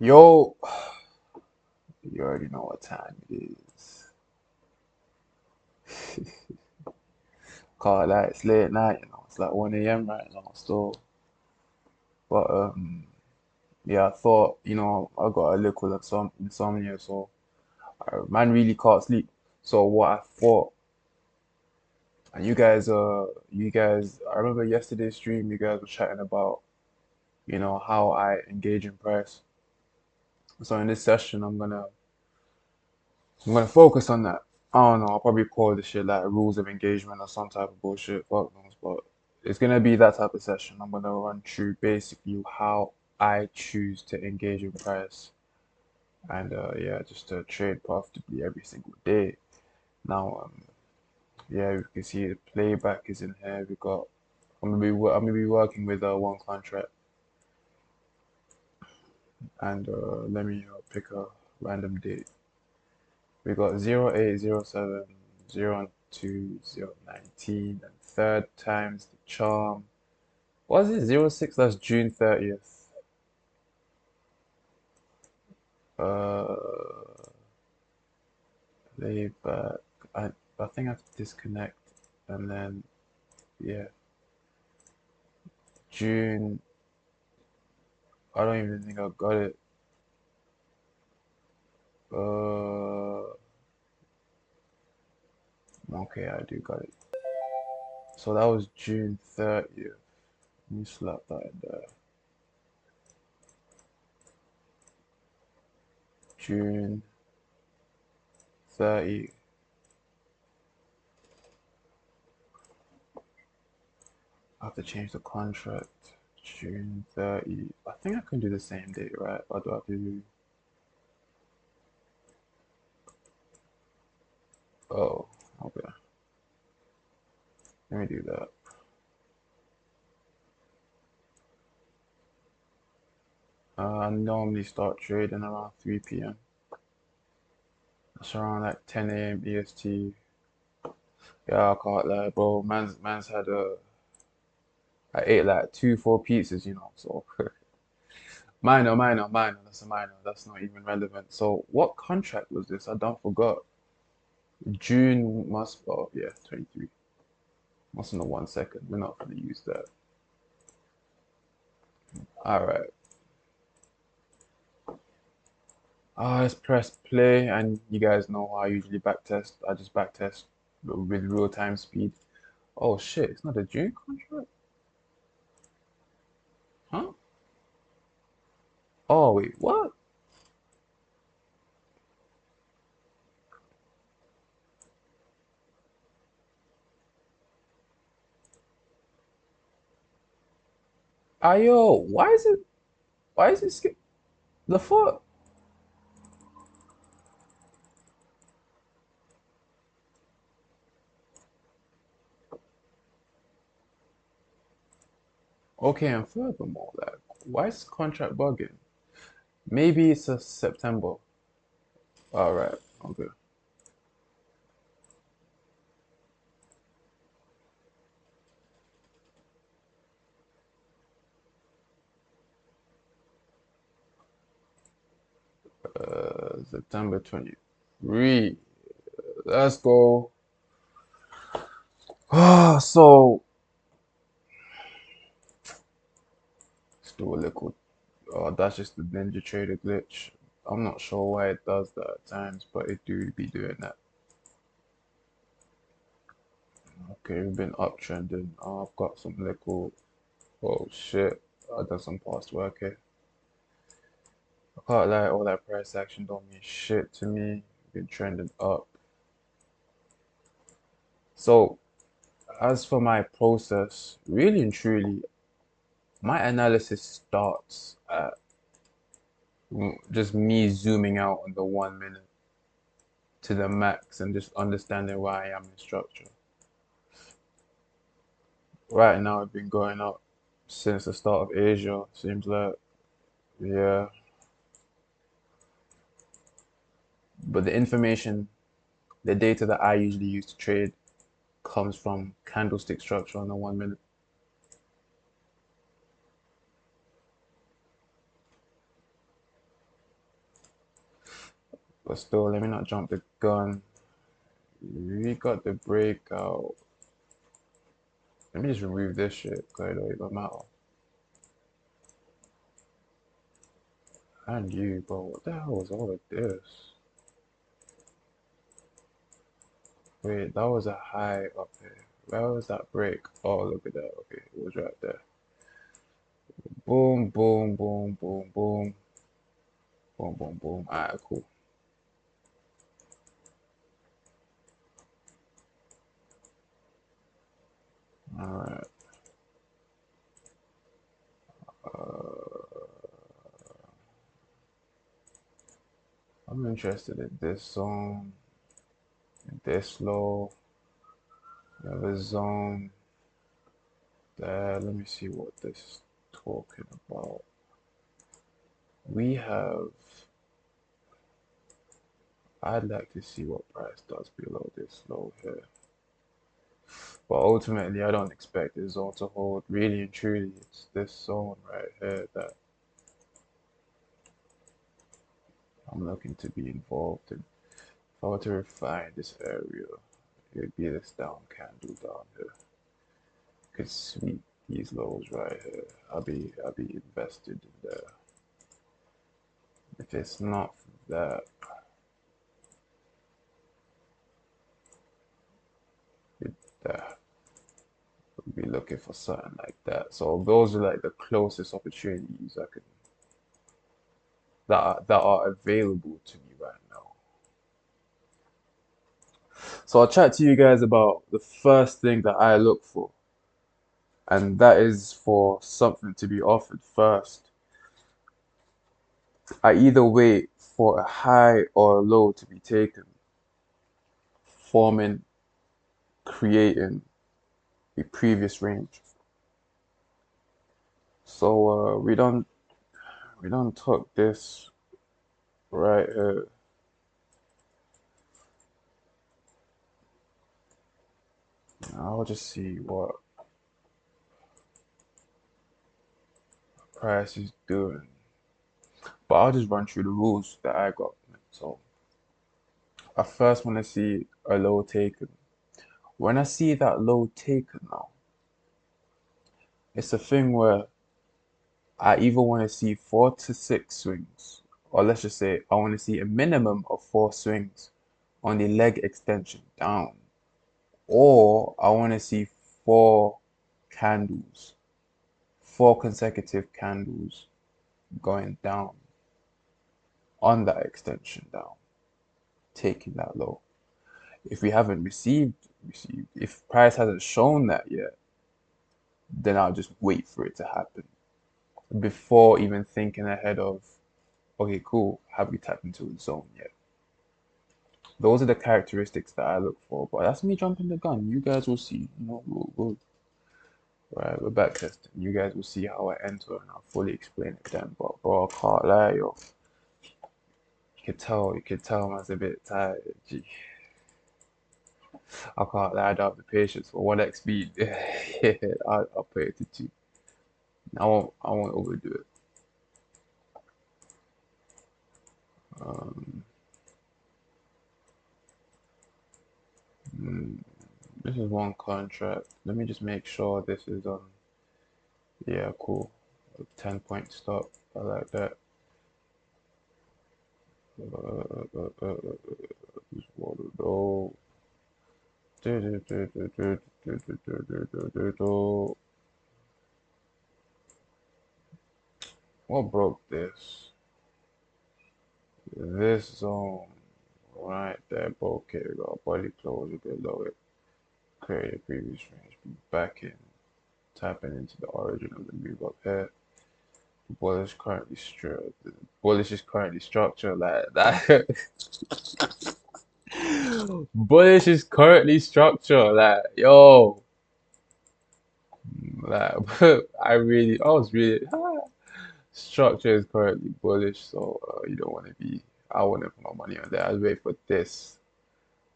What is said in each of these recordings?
Yo, you already know what time it is. Call it that. It's late night, It's like 1 a.m. right now still. But yeah, I thought, I got a little insomnia, so man really can't sleep. So what I thought, and I remember yesterday's stream, you guys were chatting about, how I engage in press. So in this session, I'm gonna focus on that. I don't know. I'll probably call this shit like rules of engagement or some type of bullshit. Fuck knows, but it's gonna be that type of session. I'm gonna run through basically how I choose to engage in price and yeah, just to trade profitably every single day. Now, yeah, you can see the playback is in here. I'm gonna be working with one contract, and let me pick a random date. We got 0807, 02019, and third times the charm. What is it? 06, that's June 30th. Uh, lay back. I think I have to disconnect. And then, yeah, June. I don't even think I got it. Okay, I do got it. So that was June 30th. Let me slap that in there. June 30th. I have to change the contract. June 30. I think I can do the same date, right? Or do I have to do? Oh, okay. Let me do that. I normally start trading around 3 p.m. That's around like 10 a.m. EST. Yeah, I can't lie, bro. Man's had I ate like two, four pizzas, So minor. That's a minor. That's not even relevant. So what contract was this? I don't forgot. June must. Oh yeah, 23. Must in 1 second. We're not gonna use that. All right. Let's press play, and you guys know how I usually backtest. I just backtest with real time speed. Oh shit, it's not a June contract? Huh? Oh wait, what? Ayo, why is it skip the fuck? Okay, and furthermore, like, why is contract bugging? Maybe it's a September. All right, okay. September 23. Let's go. So let's do a little. That's just the Ninja Trader glitch. I'm not sure why it does that at times, but it do be doing that. Okay, we've been uptrending. I've got some little. Oh shit, I done some past work here. I can't lie, all that price action don't mean shit to me. Been trending up. So, as for my process, really and truly, my analysis starts at just me zooming out on the 1 minute to the max and just understanding where I am in structure. Right now, I've been going up since the start of Asia, seems like. Yeah, but the information, the data that I usually use to trade comes from candlestick structure on the 1 minute. But still, let me not jump the gun. We got the breakout. Let me just remove this shit because it don't even matter. And you, bro, what the hell was all of this? Wait, that was a high up here. Where was that break? Oh, look at that. Okay, it was right there. Boom, boom, boom, boom, boom. Boom, boom, boom. Alright, cool. Alright. I'm interested in this zone, this low, another zone there. Let me see what this is talking about. We have, I'd like to see what price does below this low here. But ultimately, I don't expect this zone to hold. Really and truly, it's this zone right here that I'm looking to be involved in. If I were to refine this area, it would be this down candle down here. Could sweep these lows right here. I'll be invested in there. If it's not that, it, we'll be looking for something like that. So those are like the closest opportunities I could that are available to me right now. So I'll chat to you guys about the first thing that I look for, and that is for something to be offered first. I either wait for a high or a low to be taken, forming, creating a previous range. So we don't took this right here. I'll just see what price is doing. But I'll just run through the rules that I got. So I first want to see a low taken. When I see that low taken now, it's a thing where I either want to see 4 to 6 swings, or let's just say I want to see a minimum of 4 swings on the leg extension down, or I want to see 4 candles, 4 consecutive candles going down on that extension down, taking that low. If we haven't received, if price hasn't shown that yet, then I'll just wait for it to happen before even thinking ahead of, okay, cool, have we tapped into the zone yet? Those are the characteristics that I look for, but that's me jumping the gun. You guys will see. Right, we're back testing. You guys will see how I enter and I'll fully explain it then. But bro, I can't lie, yo. You can tell man's a bit tired. Gee, I can't lie, I don't have the patience for 1x speed. Yeah, I'll put it to 2. I won't overdo it. Um, mm, this is one contract. Let me just make sure this is on. Yeah, cool. A 10-point stop. I like that. Just want to know. What broke this? This zone right there broke it. We got a body close a bit low. It created a previous range. Be back in, tapping into the origin of the move up here. Bullish currently structured. Bullish is currently structured like that. Bullish is currently structured like yo. Like I was really structure is currently bullish, so you don't want to be. I want to put my money on that. I'll wait for this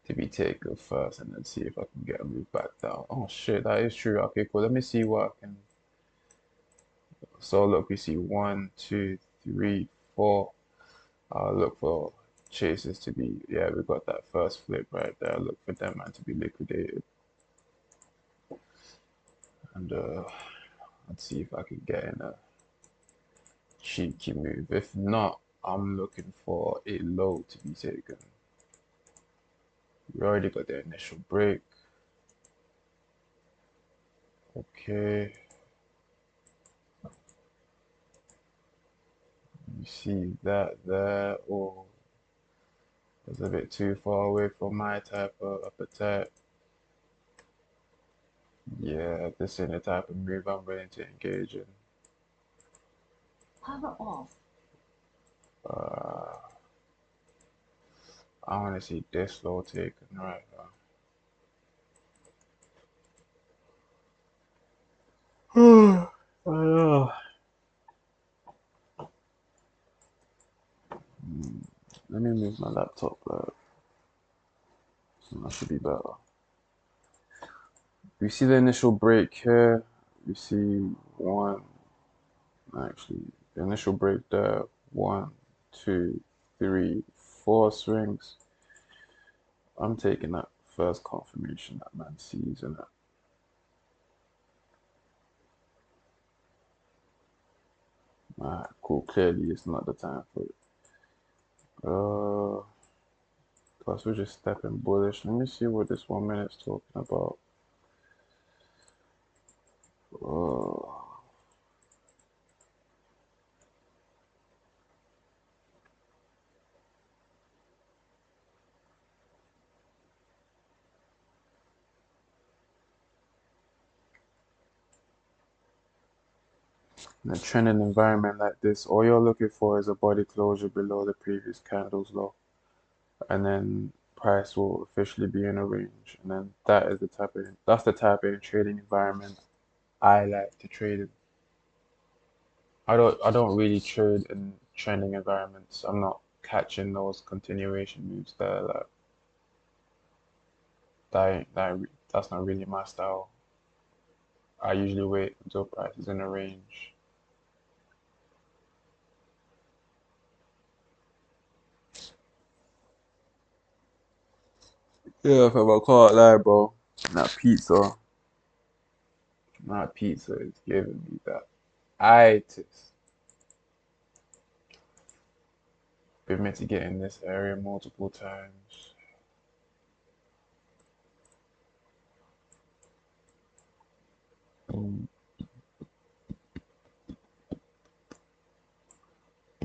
to be taken first, and then see if I can get a move back down. Oh shit, that is true. Okay, cool. Let me see what I can. So look, we see 1, 2, 3, 4. Look for Chasers to be, yeah, we got that first flip right there. Look for them man to be liquidated. And let's see if I can get in a cheeky move. If not, I'm looking for a low to be taken. We already got the initial break. Okay. You see that there? Oh, it's a bit too far away from my type of appetite. Yeah, this ain't the type of move I'm willing to engage in. Power off. Uh, I want to see this low taken right now. Oh, let me move my laptop. That should be better. We see the initial break here. We see one, actually, the initial break there. One, two, three, four swings. I'm taking that first confirmation that man sees in it. Alright, cool. Clearly, it's not the time for it. Plus we're just stepping bullish. Let me see what this 1 minute's talking about. Uh, in a trending environment like this, all you're looking for is a body closure below the previous candle's low, and then price will officially be in a range. And then that's the type of trading environment I like to trade in. I don't really trade in trending environments. I'm not catching those continuation moves that like that's not really my style. I usually wait until price is in a range. Yeah, fam, I can't lie, bro. That pizza, that pizza is giving me that itis. Been mitigating this area multiple times. Mm,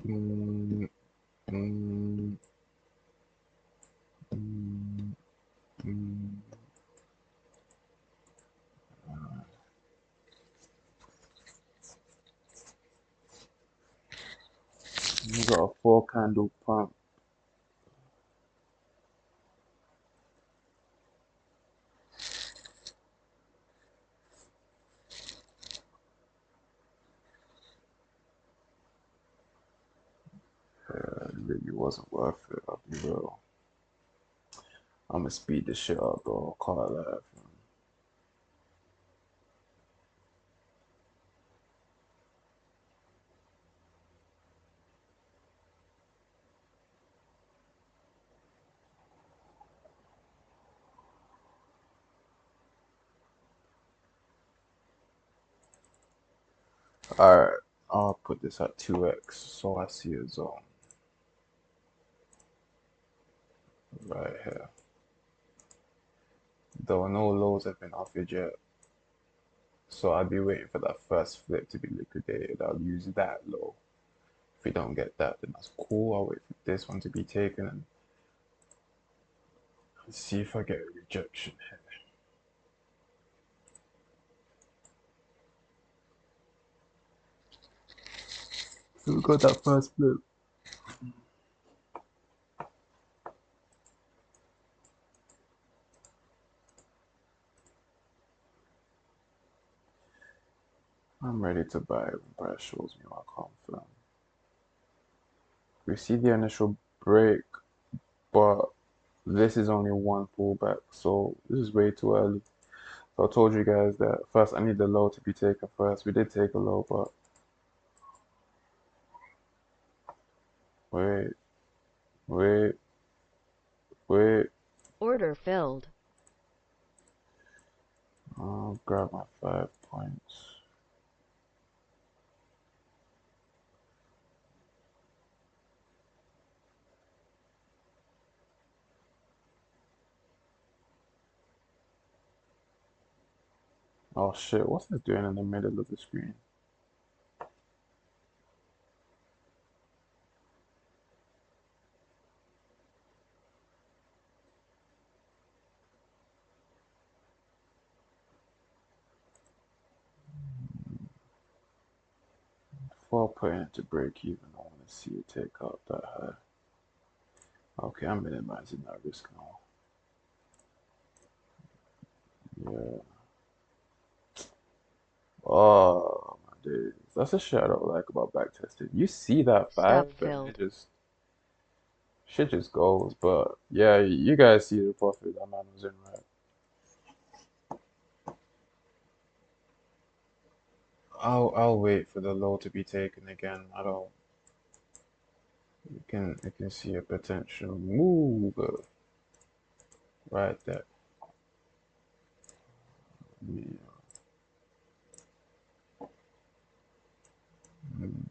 mm, mm, mm, mm. We got a four candle pump. It really wasn't worth it, I'll be real. I'm gonna speed this shit up, bro. Can't lie. Alright, I'll put this at 2x so I see a zone right here. Though no lows have been offered yet, so I'll be waiting for that first flip to be liquidated. I'll use that low. If we don't get that, then that's cool. I'll wait for this one to be taken and see if I get a rejection here. So we got that first flip. I'm ready to buy when price shows me my confidence. We see the initial break, but this is only one pullback, so this is way too early. So I told you guys that first I need the low to be taken first. We did take a low, but wait, Wait, wait. Order filled. I'll grab my 5 points. Oh shit, what's it doing in the middle of the screen? Before I put into break even, I want to see it take out that high. Okay, I'm minimizing that risk now. Yeah. Oh my days. That's the shit I don't like about backtesting. You see that Stop five and it filled. just shit just goes. But yeah, you guys see the profit that man was in, right? I'll wait for the low to be taken again. I don't you can see a potential move right there. Yeah. Mm.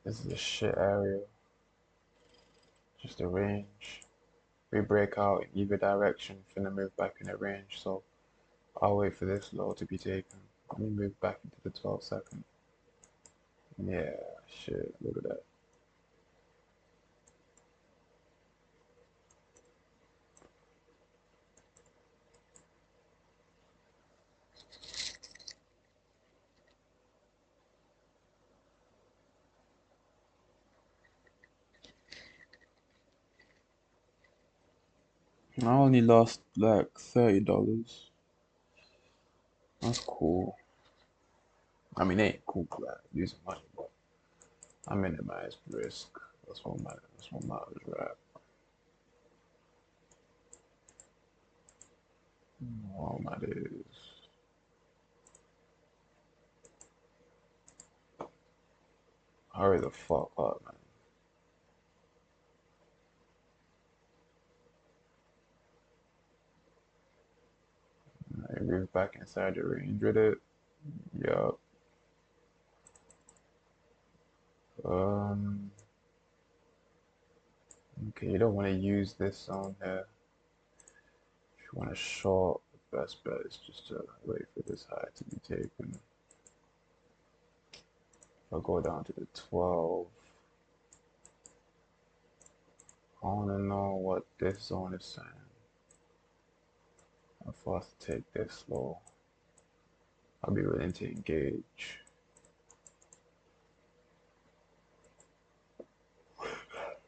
This is a shit area. Just a range. We break out in either direction, finna move back in the range, so I'll wait for this low to be taken. Let me move back into the 12 second. Yeah, shit, look at that. I only lost like $30. That's cool. I mean, it ain't cool like losing money, but I minimize risk. That's what matters, right? Oh my days. Hurry the fuck up, man. I move back inside the range with it. Yup. Um. Okay, you don't want to use this zone here. If you want to short, the best bet is just to wait for this high to be taken. If I go down to the 12, I want to know what this zone is saying. How fast to take this low. I'll be willing to engage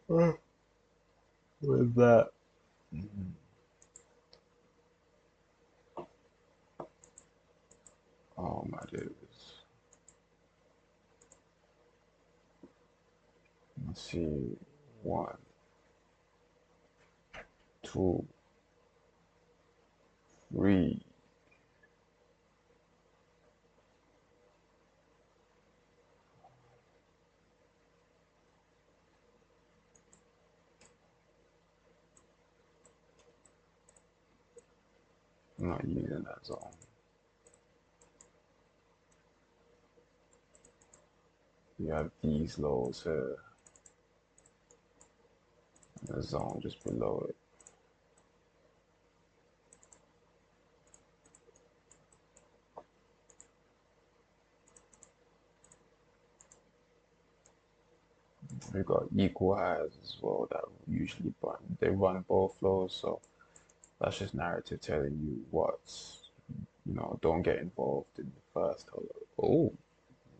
with that. Mhm. Oh my days. Let's see. One, two, three. I'm not using that zone. You have these lows here, and the zone just below it. We got equal highs as well that usually they run both flows. So that's just narrative telling you what's, don't get involved in the first hello. Oh,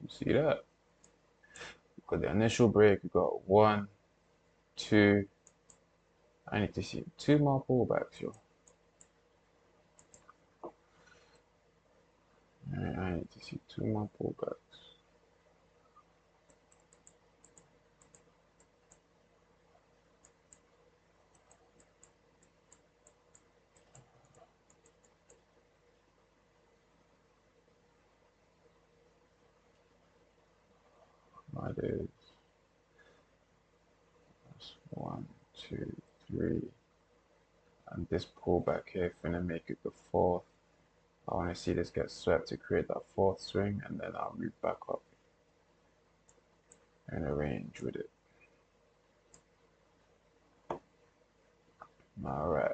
you see that? Got the initial break. We got one, two. I need to see two more pullbacks, yo. I need to see two more pullbacks. That is one, two, three. And this pullback here finna make it the fourth. I want to see this get swept to create that fourth swing, and then I'll move back up in a range with it. All right.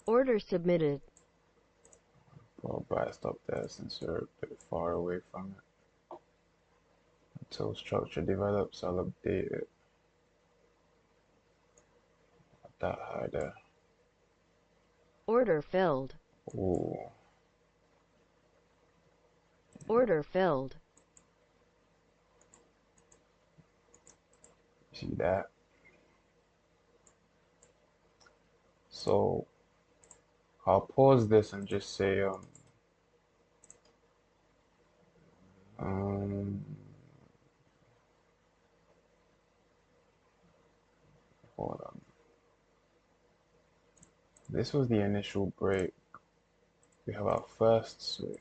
Order submitted. Well, buy stop there since we're a bit far away from it. Until structure develops, I'll update it at that high there. Order filled. Ooh, Order filled. see that? So I'll pause this and just say, um, hold on. This was the initial break. We have our first swing,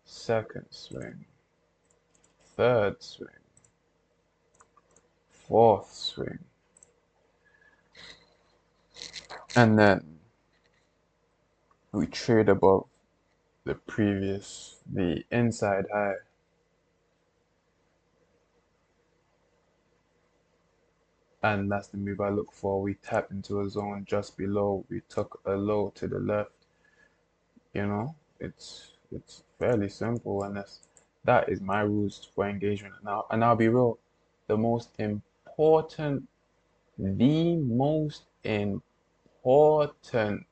second swing, third swing, fourth swing, and then we trade above the inside high, and that's the move I look for. We tap into a zone just below, we took a low to the left, it's fairly simple, and that is my rules for engagement. Now, and I'll be real, the most important, the most important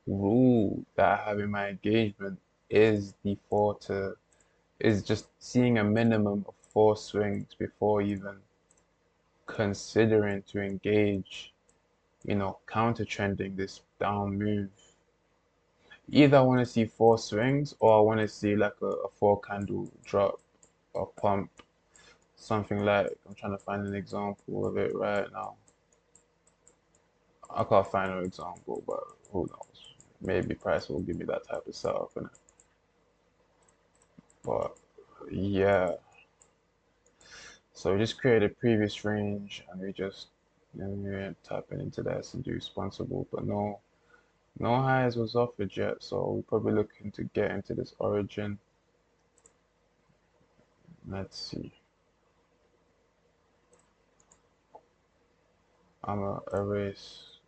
rule that I have in my engagement is is just seeing a minimum of 4 swings before even considering to engage, counter trending this down move. Either I want to see 4 swings or I want to see like a 4 candle drop or pump, something like, I'm trying to find an example of it right now. I can't find an example, but who knows? Maybe price will give me that type of setup, innit? But yeah, so we just create a previous range and we just we're tapping into that and do responsible, but no highs was offered yet, so we're probably looking to get into this origin. Let's see. I'm gonna erase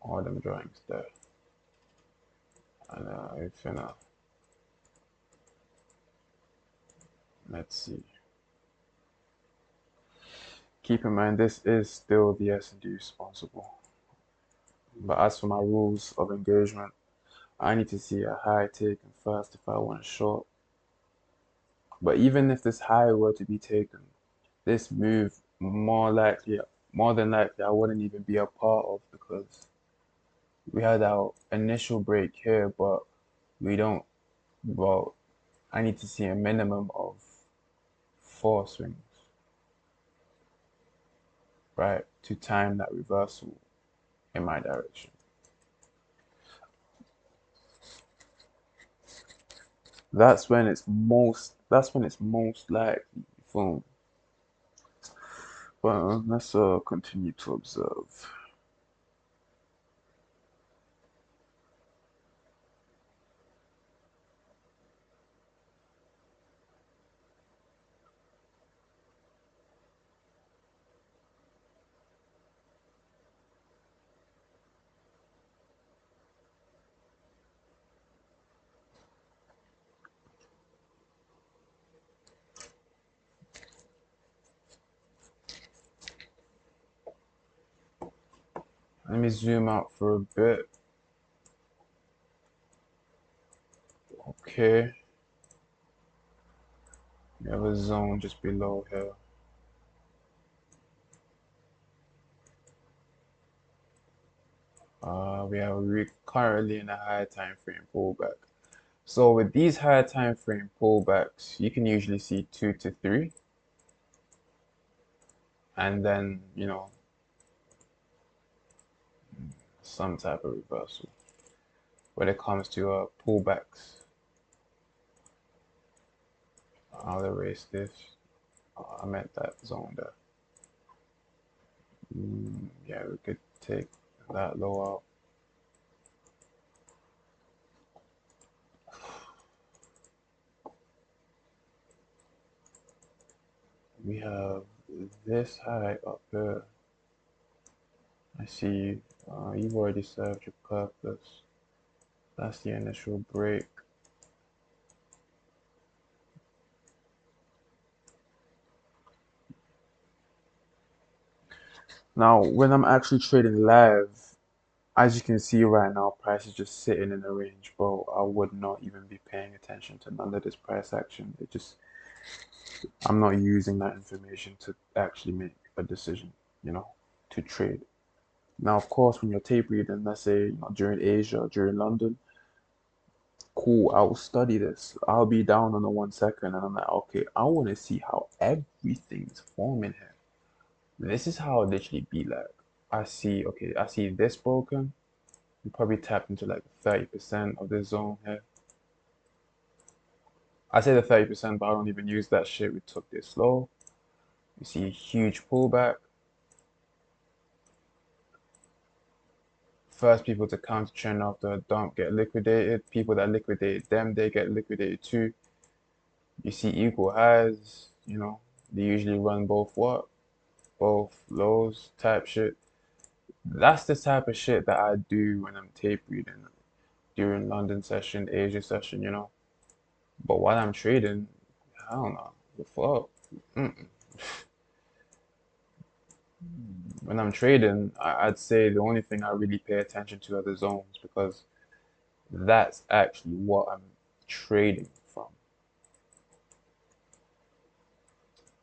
all them drawings there, and we're finna, let's see. Keep in mind this is still the S&D responsible, but as for my rules of engagement, I need to see a high taken first if I want to short. But even if this high were to be taken, this move more than likely, I wouldn't even be a part of, because we had our initial break here, but we don't. Well, I need to see a minimum of 4 swings, right, to time that reversal in my direction. That's when it's most likely. Boom. But let's continue to observe. Let me zoom out for a bit. Okay, we have a zone just below here. We currently in a high time frame pullback. So with these high time frame pullbacks, you can usually see 2 to 3, and then some type of reversal. When it comes to pullbacks, I'll erase this. I meant that zone there. Yeah, we could take that low out. We have this high up here. I see you've already served your purpose. That's the initial break. Now, when I'm actually trading live, as you can see right now, price is just sitting in the range, bro. I would not even be paying attention to none of this price action. I'm not using that information to actually make a decision, to trade. Now, of course, when you're tape reading, let's say, during Asia, during London, cool, I will study this. I'll be down on the 1 second and I'm like, okay, I want to see how everything's forming here. This is how it literally be like. Okay, I see this broken. You probably tap into like 30% of the zone here. I say the 30%, but I don't even use that shit. We took this low. You see a huge pullback. First people to counter trend after a dump get liquidated. People that liquidated them, they get liquidated too. You see equal highs, they usually run both what? Both lows type shit. That's the type of shit that I do when I'm tape reading during London session, Asia session. But while I'm trading, I don't know. The fuck? Mm-mm. When I'm trading, I'd say the only thing I really pay attention to are the zones because that's actually what I'm trading from.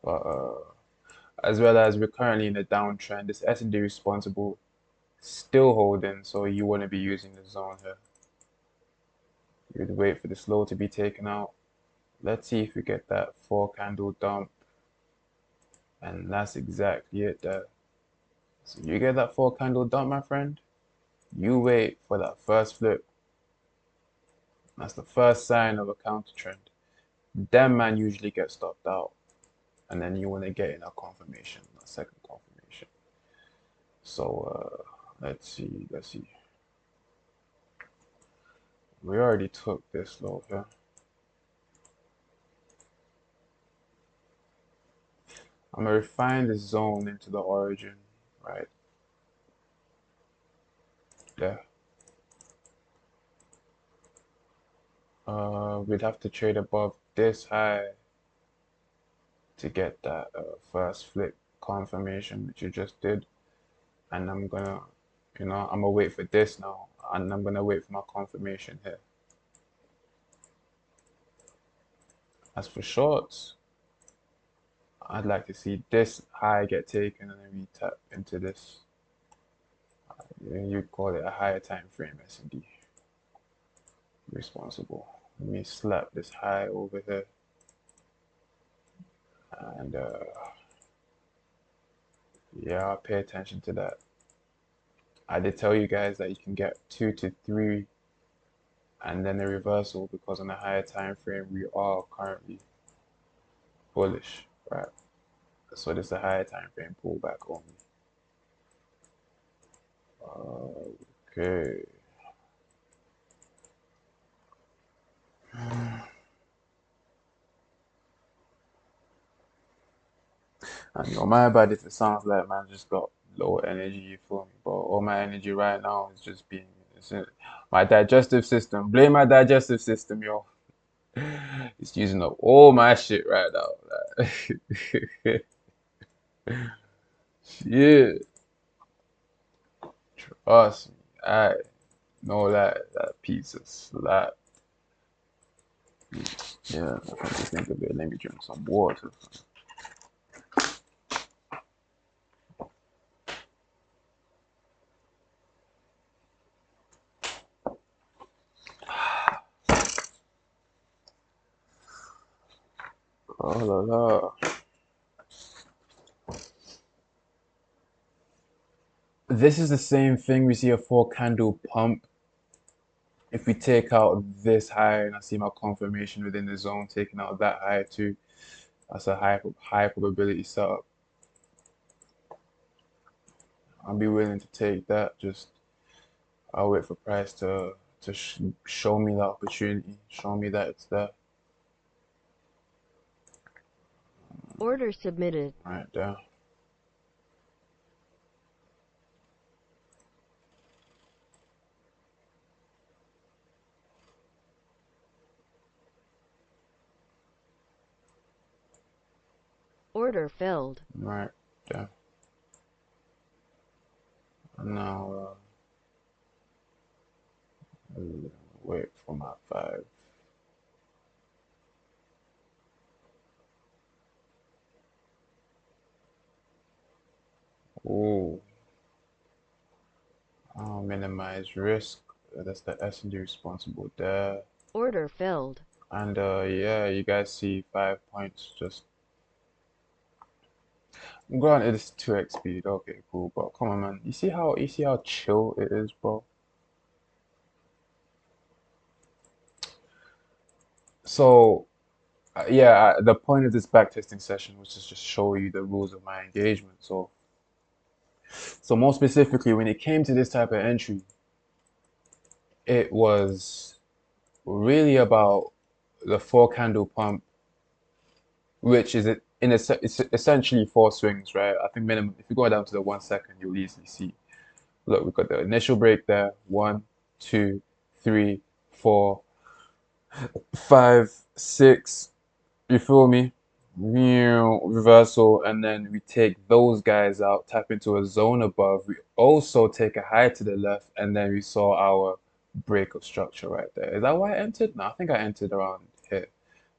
But as well as we're currently in a downtrend, this S&D responsible still holding, so you want to be using the zone here. You'd wait for this low to be taken out. Let's see if we get that 4 candle dump, and that's exactly it there. So you get that 4 candle dump, my friend. You wait for that first flip. That's the first sign of a counter trend. Them man usually get stopped out, and then you want to get in a confirmation, a second confirmation. So let's see. We already took this low here. I'm gonna refine this zone into the origin, right there. We'd have to trade above this high to get that first flip confirmation that you just did, and I'm gonna wait for this now, and I'm gonna wait for my confirmation here. As for shorts, I'd like to see this high get taken and then we tap into this. You call it a higher time frame S&D responsible. Let me slap this high over here, and yeah, I'll pay attention to that. I did tell you guys that you can get 2 to 3 and then a reversal because on a higher time frame we are currently bullish, right? So this is a higher time frame pullback only. Okay. And my bad if it sounds like man just got low energy, you feel me? But all my energy right now is just being my digestive system. Blame my digestive system, yo. It's using up all my shit right now. Like, yeah. Trust me, I know that pizza slap. Yeah, I can just think of it. Let me drink some water. Oh la la. This is the same thing we see a four candle pump. If we take out this high and I see my confirmation within the zone, taking out that high too, that's a high probability setup. I'll be willing to take that. Just I'll wait for price to show me the opportunity, show me that it's there. Order submitted. Right there. Order filled. Right there. And now wait for my five. Ooh, I'll minimize risk. That's the S&D responsible there. Order filled. And yeah, you guys see 5 points. Just granted, it's 2x speed. Okay, cool. But come on, man. You see how chill it is, bro. So yeah, the point of this backtesting session was to just show you the rules of my engagement. So more specifically, when it came to this type of entry, it was really about the four candle pump, which is it's essentially four swings, right? I think minimum. If you go down to the 1 second, you'll easily see. Look, we've got the initial break there. One, two, three, four, five, six. You feel me? Reversal, and then we take those guys out, tap into a zone above. We also take a high to the left, and then we saw our break of structure right there. Is that why I entered? No, I think I entered around here,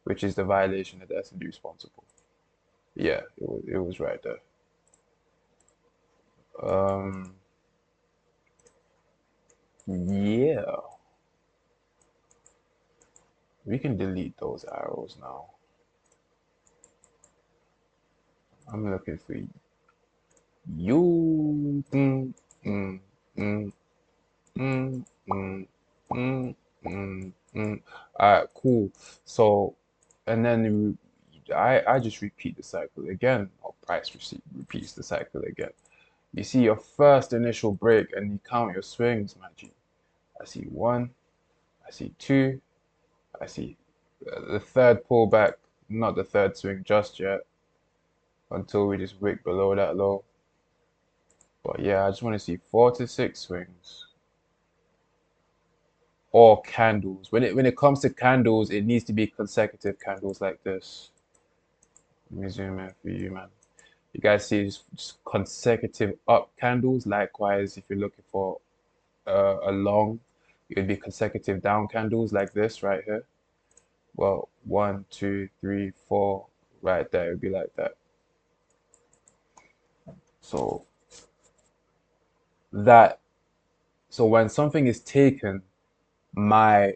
which is the violation of the S&D responsible. Yeah, it was right there. Um, yeah, we can delete those arrows now. I'm looking for you. Mm, mm, mm, mm, mm, mm. All right, cool. So, and then I just repeat the cycle again. Or price receipt repeats the cycle again. You see your first initial break, and you count your swings, my G. I see one. I see two. I see the third pullback. Not the third swing just yet, until we just wick below that low. But yeah, I just want to see 4 to 6 swings or candles. When it comes to candles, it needs to be consecutive candles like this. Let me zoom in for you, man. You guys see just consecutive up candles. Likewise, if you're looking for a long, it would be consecutive down candles like this right here. Well, one, two, three, four, right there. It would be like that. So that so when something is taken, my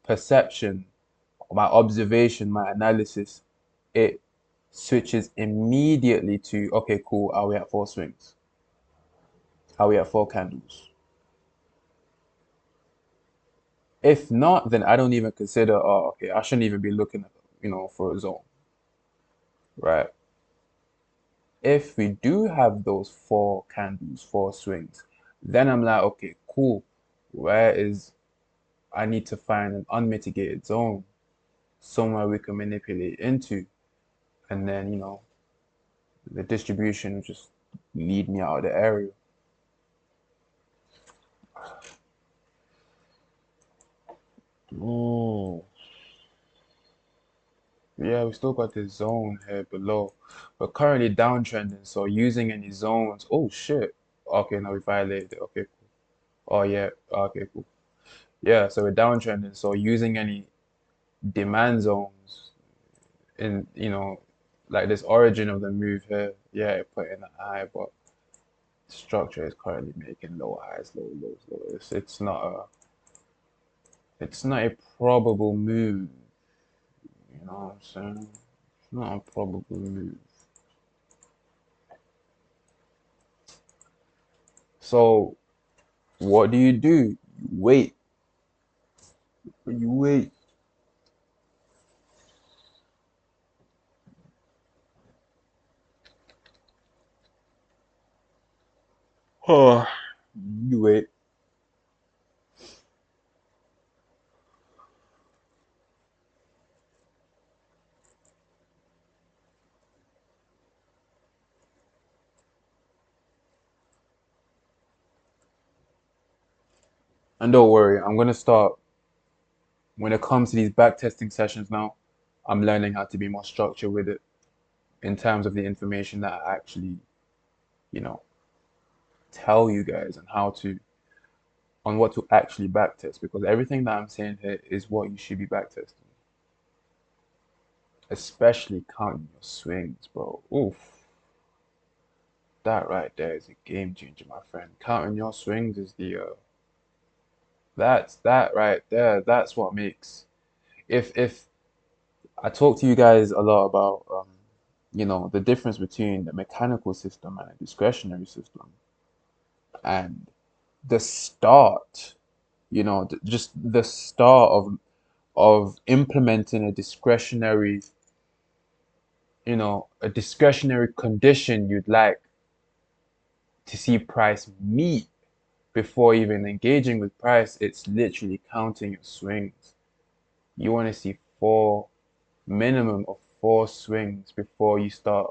perception, my observation, my analysis, it switches immediately to okay, cool. Are we at four swings? Are we at four candles? If not, then I don't even consider. Oh, okay, I shouldn't even be looking at for a zone, right? If we do have those four candles, four swings, then I'm like, okay, cool. Where is I need to find an unmitigated zone somewhere we can manipulate into, and then the distribution will just lead me out of the area. Oh, yeah, we still got this zone here below. We're currently downtrending, so using any zones. Oh shit. Okay, now we violated it. Okay, cool. Oh yeah. Okay, cool. Yeah, so we're downtrending. So using any demand zones in, like this origin of the move here, yeah, it put in a high, but structure is currently making low highs, low lows, low. It's not a probable move. You know what I'm saying? It's not a probable move. So what do? You wait. You wait. Oh, you wait. And don't worry, I'm gonna start when it comes to these backtesting sessions now. I'm learning how to be more structured with it in terms of the information that I actually, you know, tell you guys and how to on what to actually backtest because everything that I'm saying here is what you should be backtesting, especially counting your swings, bro. Oof, that right there is a game changer, my friend. Counting your swings is that's that right there. That's what makes if I talk to you guys a lot about the difference between the mechanical system and a discretionary system and the start, just the start of implementing a discretionary condition you'd like to see price meet before even engaging with price. It's literally counting your swings. You want to see minimum of four swings before you start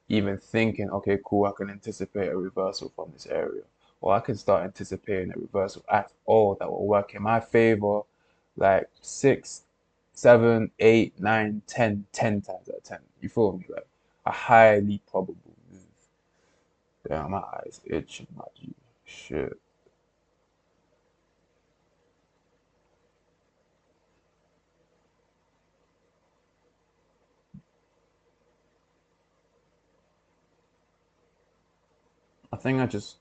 even thinking, okay, cool, I can anticipate a reversal from this area. Or I can start anticipating a reversal at all that will work in my favor, like 6, 7, 8, 9, 10, 10 times out of 10. You feel me? Like a highly probable move. Damn, my eyes itching, my G. Shit. I think I just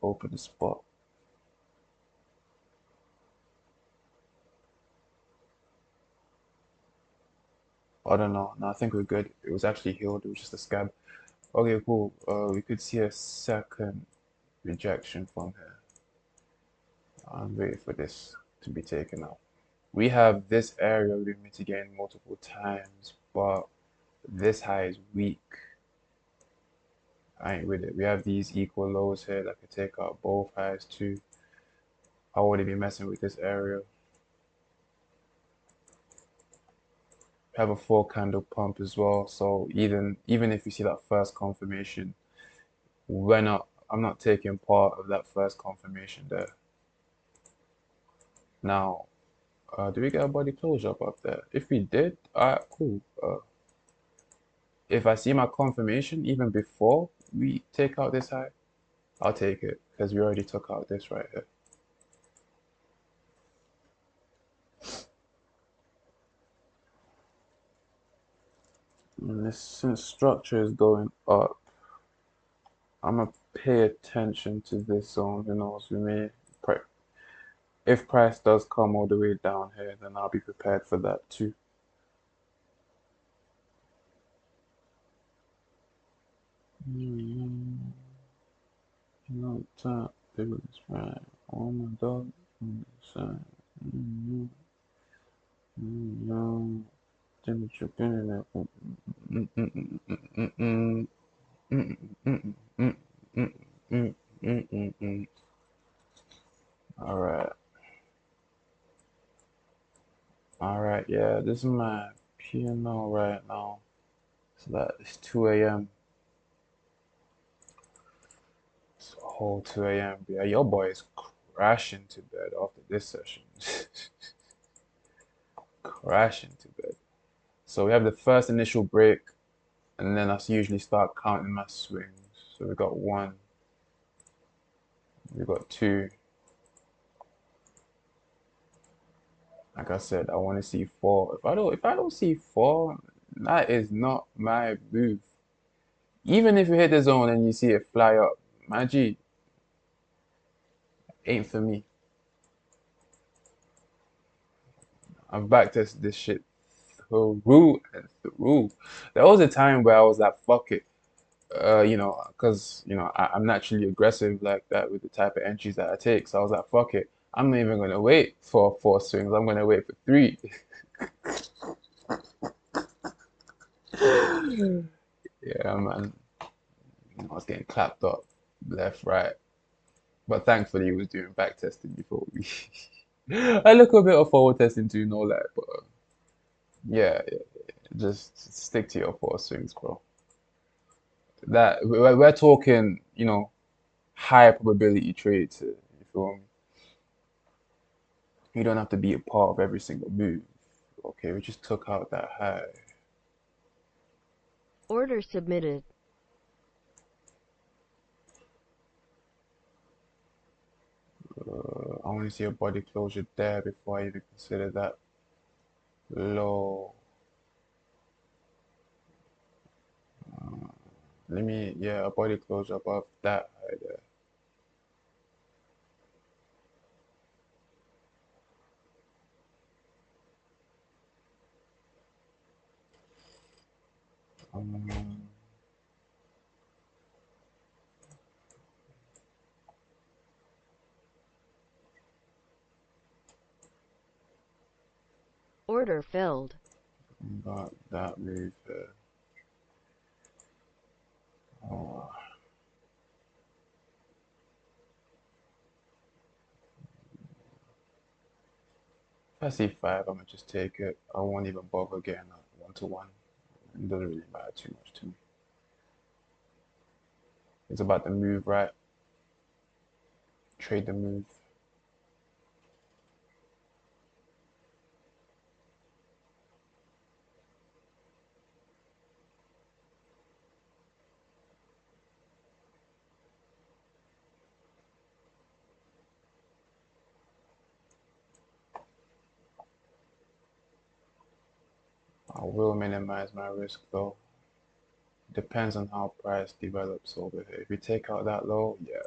opened the spot. I don't know. No, I think we're good. It was actually healed. It was just a scab. Okay, cool. We could see a second rejection from here. I'm waiting for this to be taken out. We have this area we've been mitigating multiple times, but this high is weak. I ain't with it. We have these equal lows here that could take out both highs too. I wouldn't be messing with this area. Have a four candle pump as well. So even if you see that first confirmation, I'm not taking part of that first confirmation there. Now, do we get a body closure up there? If we did, alright, cool. If I see my confirmation even before we take out this high, I'll take it because we already took out this right here. And this, since structure is going up, I'm gonna pay attention to this zone. We may, if price does come all the way down here, then I'll be prepared for that too. No time, baby, it's right. Oh my dog, son. No, temperature, internet. All right, all right, yeah, this is my P&L right now. So that is 2 a.m. It's a whole 2 a.m. Yeah, your boy is crashing to bed after this session. Crashing to bed. So we have the first initial break, and then I usually start counting my swings. So we got one, we got two. Like I said, I want to see four. If I don't see four, that is not my move. Even if you hit the zone and you see it fly up, my G, ain't for me. I've backtested this shit through and through. There was a time where I was like, fuck it. Because I'm naturally aggressive like that with the type of entries that I take. So I was like, fuck it. I'm not even gonna wait for four swings. I'm gonna wait for three. Yeah, man. I was getting clapped up left, right. But thankfully, he was doing back testing before me. A little bit of forward testing too, no lie. But yeah, just stick to your four swings, bro. That we're talking, high probability trades here. You feel me? You don't have to be a part of every single move. Okay, we just took out that high. Order submitted. I want to see a body closure there before I even consider that low. Yeah, a body closure above that high there. Um, Order filled. but that move there. Oh, if I see five, I'm gonna just take it. I won't even bother getting a 1-to-1. It doesn't really matter too much to me. It's about the move, right? Trade the move. I will minimize my risk though. Depends on how price develops over here. If we take out that low, yeah,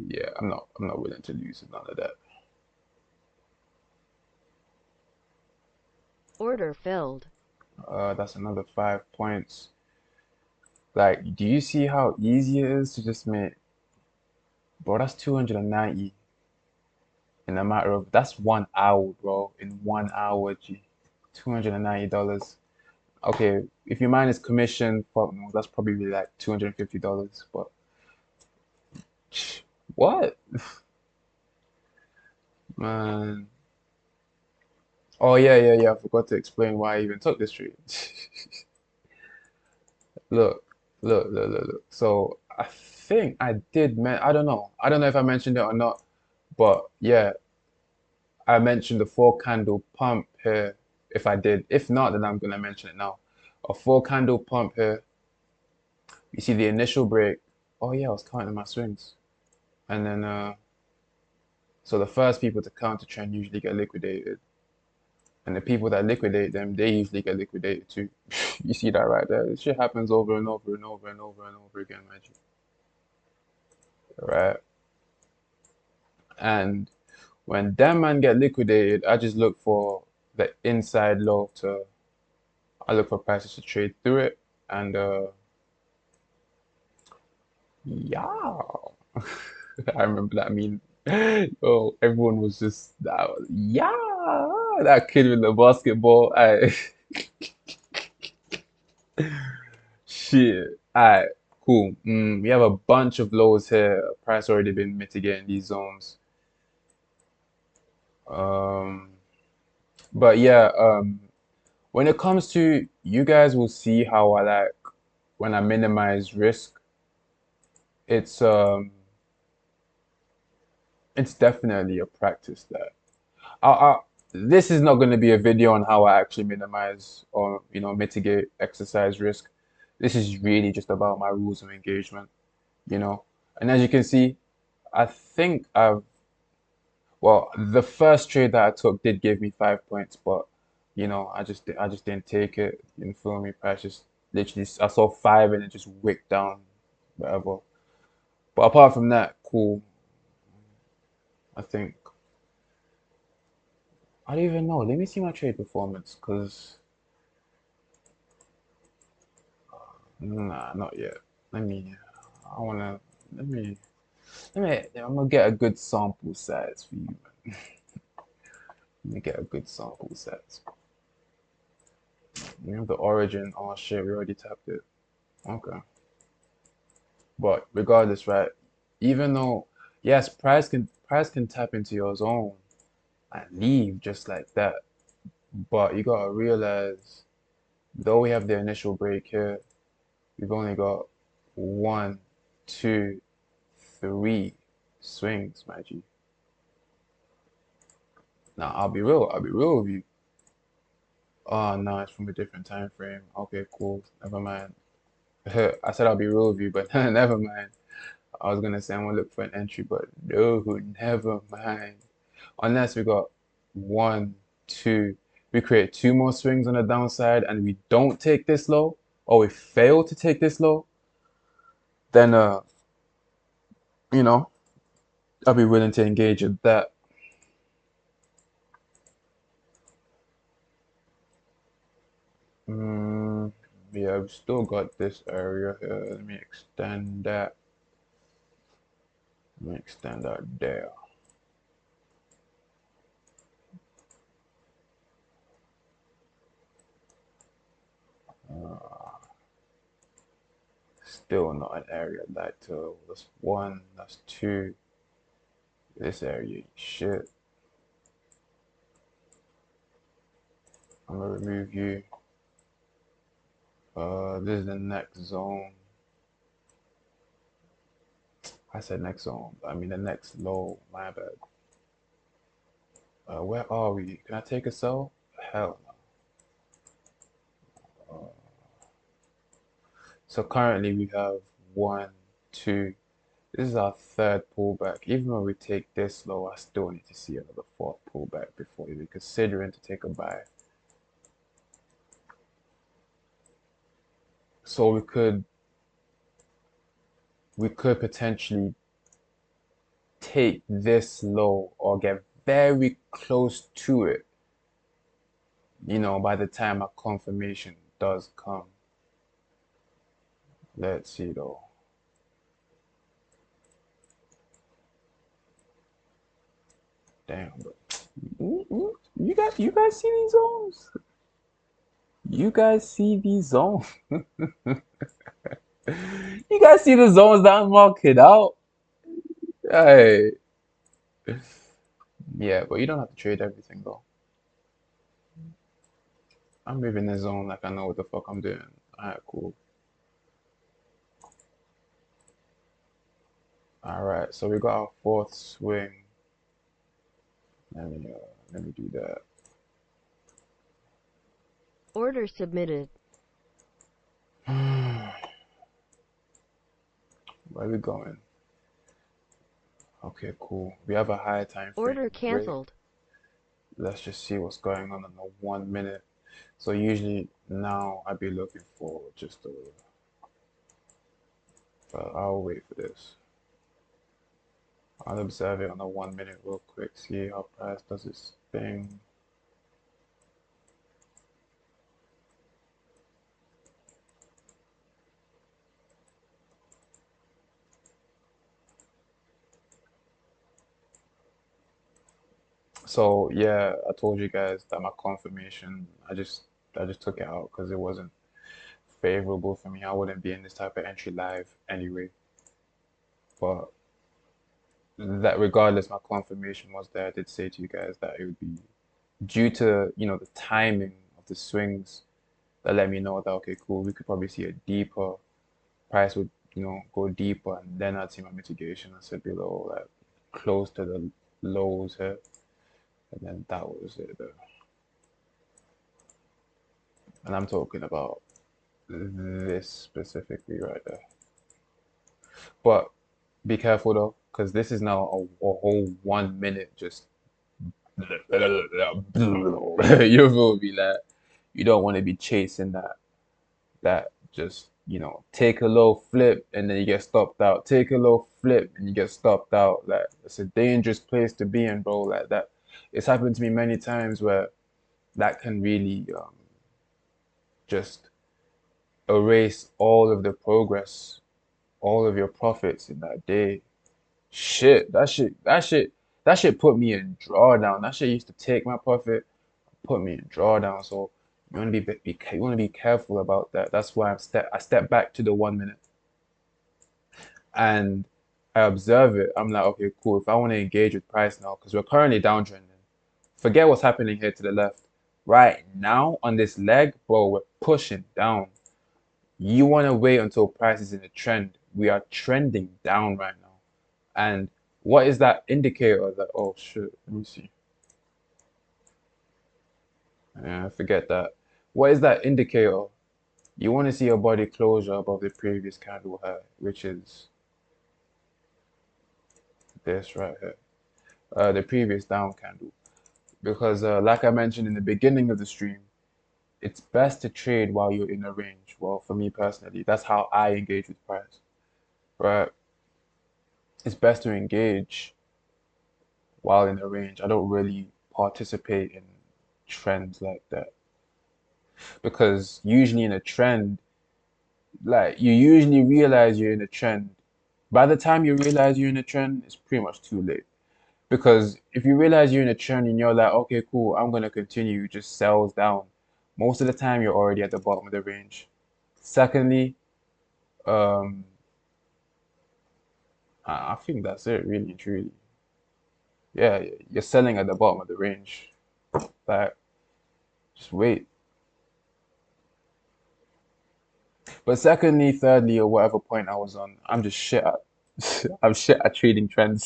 yeah, I'm not willing to lose none of that. Order filled. That's another 5 points. Like, do you see how easy it is to just make, bro? That's 290 in a matter of that's 1 hour, bro. In 1 hour, G, $290. Okay, if you minus commission, fuck no, that's probably like $250. But what, man? Oh yeah. I forgot to explain why I even took this trade. Look, look. So I think I did. I don't know. I don't know if I mentioned it or not. But yeah, I mentioned the four candle pump here. If I did, if not, then I'm gonna mention it now. A four candle pump here. You see the initial break. Oh yeah, I was counting my swings. And then so the first people to counter trend usually get liquidated. And the people that liquidate them, they usually get liquidated too. You see that right there? This shit happens over and over and over and over and over again, man. Right? And when them man get liquidated, I just look for the inside low to I look for prices to trade through it. And yeah. I remember that meme. Oh, everyone was just yeah, that kid with the basketball. I shit. Alright, cool. We have a bunch of lows here. Price already been mitigating these zones. Um, but yeah, when it comes to you guys will see how I like when I minimize risk, it's um it's definitely a practice that I this is not going to be a video on how I actually minimize or mitigate exercise risk. This is really just about my rules of engagement, you know. And as you can see, I think I've well, the first trade that I took did give me 5 points, but I just didn't take it. You feel me? Price just literally I saw five and it just wicked down, whatever. But apart from that, cool. I think I don't even know. Let me see my trade performance, cause nah, not yet. Let me. I wanna. Let me. Let me. I'm gonna get a good sample size for you. Let me get a good sample size. You have the origin. Oh shit, we already tapped it. Okay. But regardless, right? Even though, yes, price can tap into your zone and leave just like that. But you gotta realize, though we have the initial break here, we've only got one, two, three swings, my G. Now I'll be real with you. Oh no, it's from a different time frame. Okay, cool. Never mind. I said I'll be real with you, but never mind. I was gonna say I'm gonna look for an entry, but no, never mind. Unless we got one, two, we create two more swings on the downside and we don't take this low, or we fail to take this low, then you know, I'll be willing to engage at that. Mm, yeah, we've still got this area here. Let me extend that. Let me extend that there. Still not an area I'd like to. That's one, that's two. This area, shit. I'm gonna remove you. This is the next zone. I said next zone. I mean the next low. My bad. Where are we? Can I take a sell? Hell no. So currently we have one, two. This is our third pullback. Even when we take this low, I still need to see another fourth pullback before even considering to take a buy. So we could potentially take this low or get very close to it, by the time a confirmation does come. Let's see though. Damn, but you guys see these zones? You guys see these zones? You guys see the zones that I'm marking out? Hey. Yeah, but you don't have to trade everything though. I'm moving the zone like I know what the fuck I'm doing. Alright, cool. Alright, so we got our fourth swing. Let me do that. Order submitted. Where are we going? Okay, cool. We have a higher time frame Order break. canceled. Let's just see what's going on in the 1 minute. So usually now I'd be looking for just a. I'll wait for this. I'll observe it on the 1 minute real quick. See how price does its thing. So yeah, I told you guys that my confirmation, I just took it out because it wasn't favorable for me. I wouldn't be in this type of entry live anyway. But that regardless, my confirmation was there. I did say to you guys that it would be due to, the timing of the swings that let me know that okay, cool, we could probably see a deeper price would, go deeper and then I'd see my mitigation. I said below like close to the lows here. And then that was it. And I'm talking about this specifically right there. But be careful though, because this is now a whole 1 minute just you feel me? Like you don't want to be chasing that just take a low flip and then you get stopped out. Take a low flip and you get stopped out. Like it's a dangerous place to be in, bro. Like that, it's happened to me many times where that can really just erase all of the progress, all of your profits in that day. Shit, that shit put me in drawdown. That shit used to take my profit, put me in drawdown. So you want to be careful about that. That's why I step back to the 1 minute and I observe it. I'm like, okay, cool. If I want to engage with price now, because we're currently downtrending, forget what's happening here to the left. Right now on this leg, bro, we're pushing down. You want to wait until price is in a trend. We are trending down right now. And what is that indicator that, oh shit, let me see. Yeah, forget that. What is that indicator? You want to see a body closure above the previous candle high, which is this right here, the previous down candle. Because, like I mentioned in the beginning of the stream, it's best to trade while you're in a range. Well, for me personally, that's how I engage with price, right? It's best to engage while in a range. I don't really participate in trends like that because usually in a trend, like you usually realize you're in a trend. By the time you realize you're in a trend, it's pretty much too late. Because if you realize you're in a trend and you're like, okay, cool, I'm gonna continue, just sells down. Most of the time, you're already at the bottom of the range. Secondly, um, I think that's it, really and truly. Yeah, you're selling at the bottom of the range. Like, just wait. But secondly, thirdly, or whatever point I was on, I'm just shit at. I'm shit at trading trends.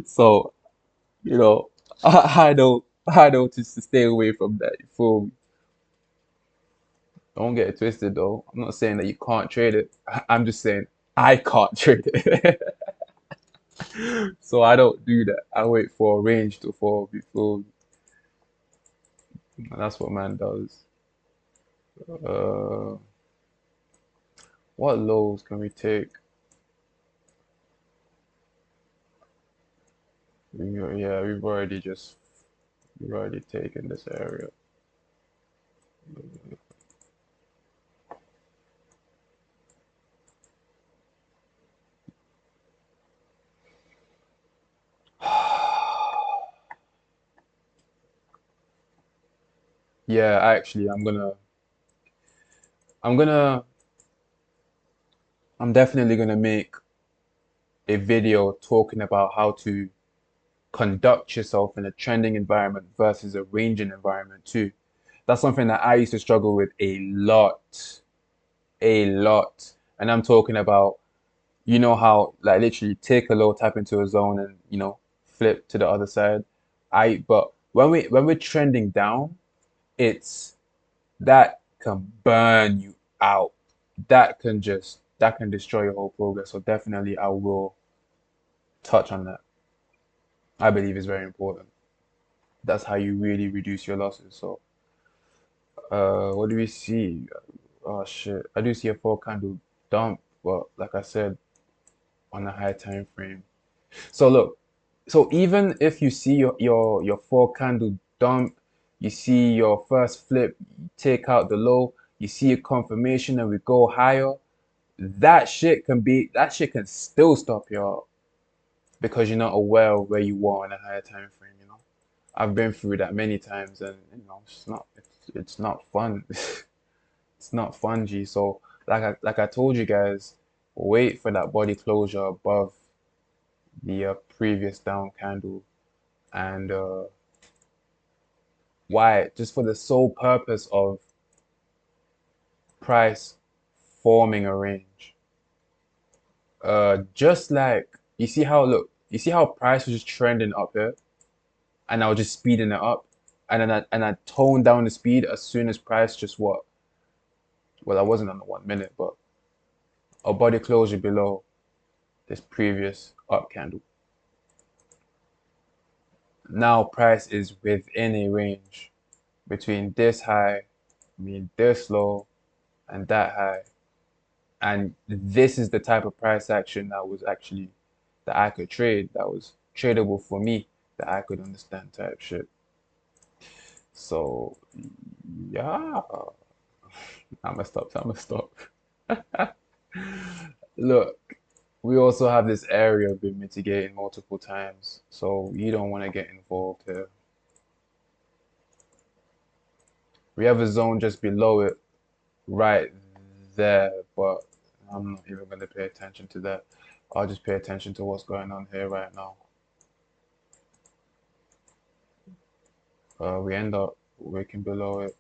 So, you know, I know just to stay away from that. You feel me? Don't get it twisted though. I'm not saying that you can't trade it. I'm just saying I can't trade it. So I don't do that. I wait for a range to fall before that's what man does. Uh, what lows can we take? Yeah, we've already taken this area. Yeah, actually, I'm gonna, I'm definitely gonna make a video talking about how to conduct yourself in a trending environment versus a ranging environment too. That's something that I used to struggle with a lot. And I'm talking about, you know how like literally take a low, tap into a zone, and flip to the other side. But when we're trending down, it's that can burn you out. That can destroy your whole progress. So definitely, I will touch on that. I believe is very important. That's how you really reduce your losses. So, what do we see? Oh shit, I do see a four candle dump, but like I said, on a high time frame. So look, so even if you see your four candle dump, you see your first flip, you take out the low, you see a confirmation and we go higher, that shit can still stop you out because you're not aware of where you were on a higher time frame. I've been through that many times and it's not fun. It's not fun, G. So like I told you guys, wait for that body closure above the previous down candle and why? Just for the sole purpose of price forming a range. Just like you see how price was just trending up here, and I was just speeding it up, and then I toned down the speed as soon as price just what? Well, I wasn't on the 1 minute, but a body closure below this previous up candle. Now price is within a range between this high, this low, and that high. And this is the type of price action that I could trade, that was tradable for me, that I could understand type shit. So yeah, I'ma stop. I'ma stop. Look, we also have this area been mitigating multiple times, so you don't want to get involved here. We have a zone just below it, right there, but I'm not even gonna pay attention to that. I'll just pay attention to what's going on here right now. We end up wicking below it.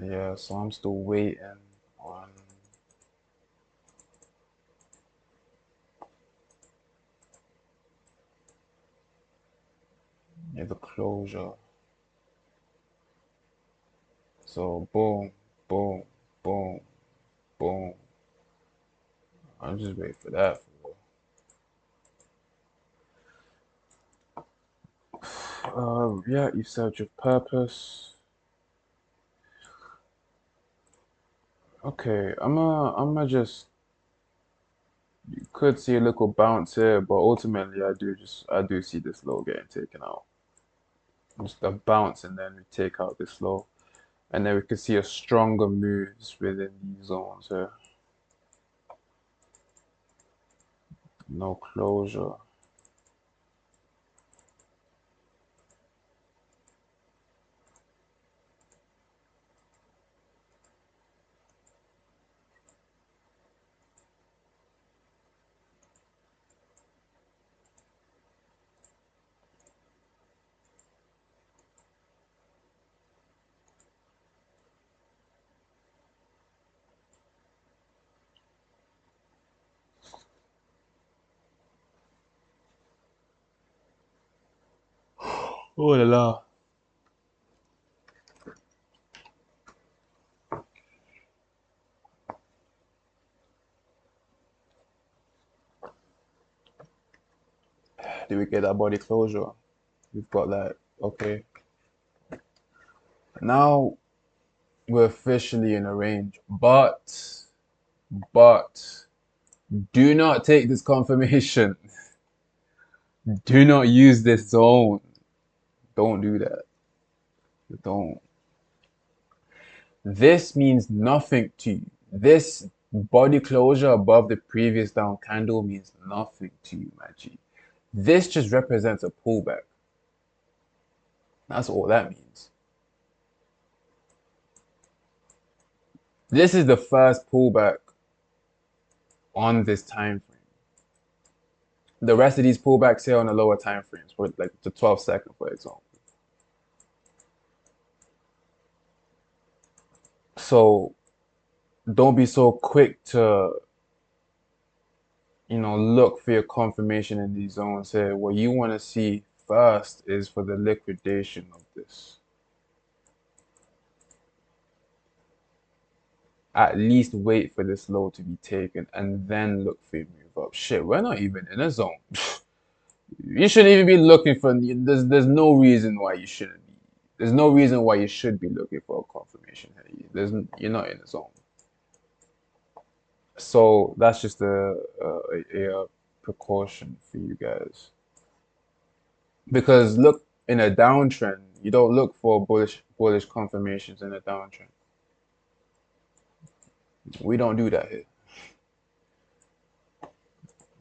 Yeah, so I'm still waiting on the closure. So boom, boom, boom, boom. I'm just waiting for that. Yeah, you served your purpose. Okay, I'm just you could see a little bounce here, but ultimately I do see this low getting taken out. Just a bounce and then we take out this low. And then we could see a stronger moves within these zones here. No closure. Oh la la. Did we get that body closure? We've got that. Okay. Now we're officially in a range. But do not take this confirmation. Do not use this zone. Don't do that. Don't. This means nothing to you. This body closure above the previous down candle means nothing to you, my G. This just represents a pullback. That's all that means. This is the first pullback on this time frame. The rest of these pullbacks here on the lower time frames, for like the 12-second, for example. So don't be so quick to, look for your confirmation in these zones here. What you want to see first is for the liquidation of this. At least wait for this low to be taken and then look for a move up. Shit, we're not even in a zone. You shouldn't even be looking for. There's no reason why you shouldn't be. There's no reason why you should be looking for a confirmation here. You're not in a zone. So that's just a precaution for you guys. Because look, in a downtrend, you don't look for bullish confirmations in a downtrend. We don't do that here.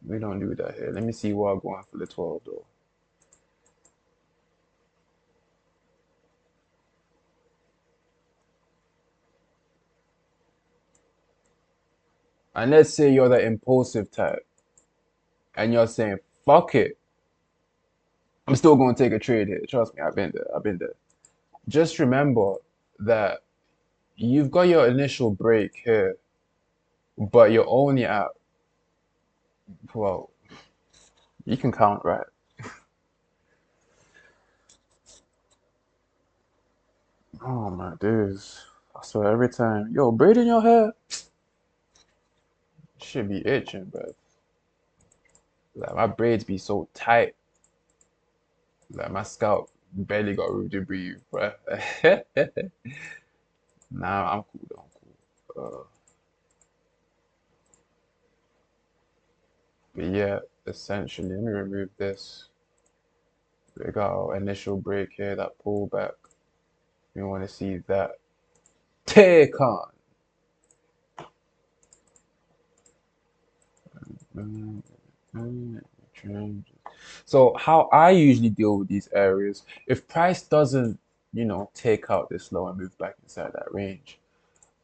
We don't do that here. Let me see what I'm going for the 12 though. And let's say you're the impulsive type and you're saying, fuck it. I'm still going to take a trade here. Trust me, I've been there. I've been there. Just remember that you've got your initial break here, but you're only at, well, You can count, right? Oh my days. I swear every time, yo, braid in your hair should be itching, but like my braids be so tight, like my scalp barely got room to breathe, bruh. Nah, I'm cool though. I'm cool. But yeah, essentially, let me remove this. We got our initial break here, that pullback. We want to see that take on. So how I usually deal with these areas, if price doesn't, take out this low and move back inside that range,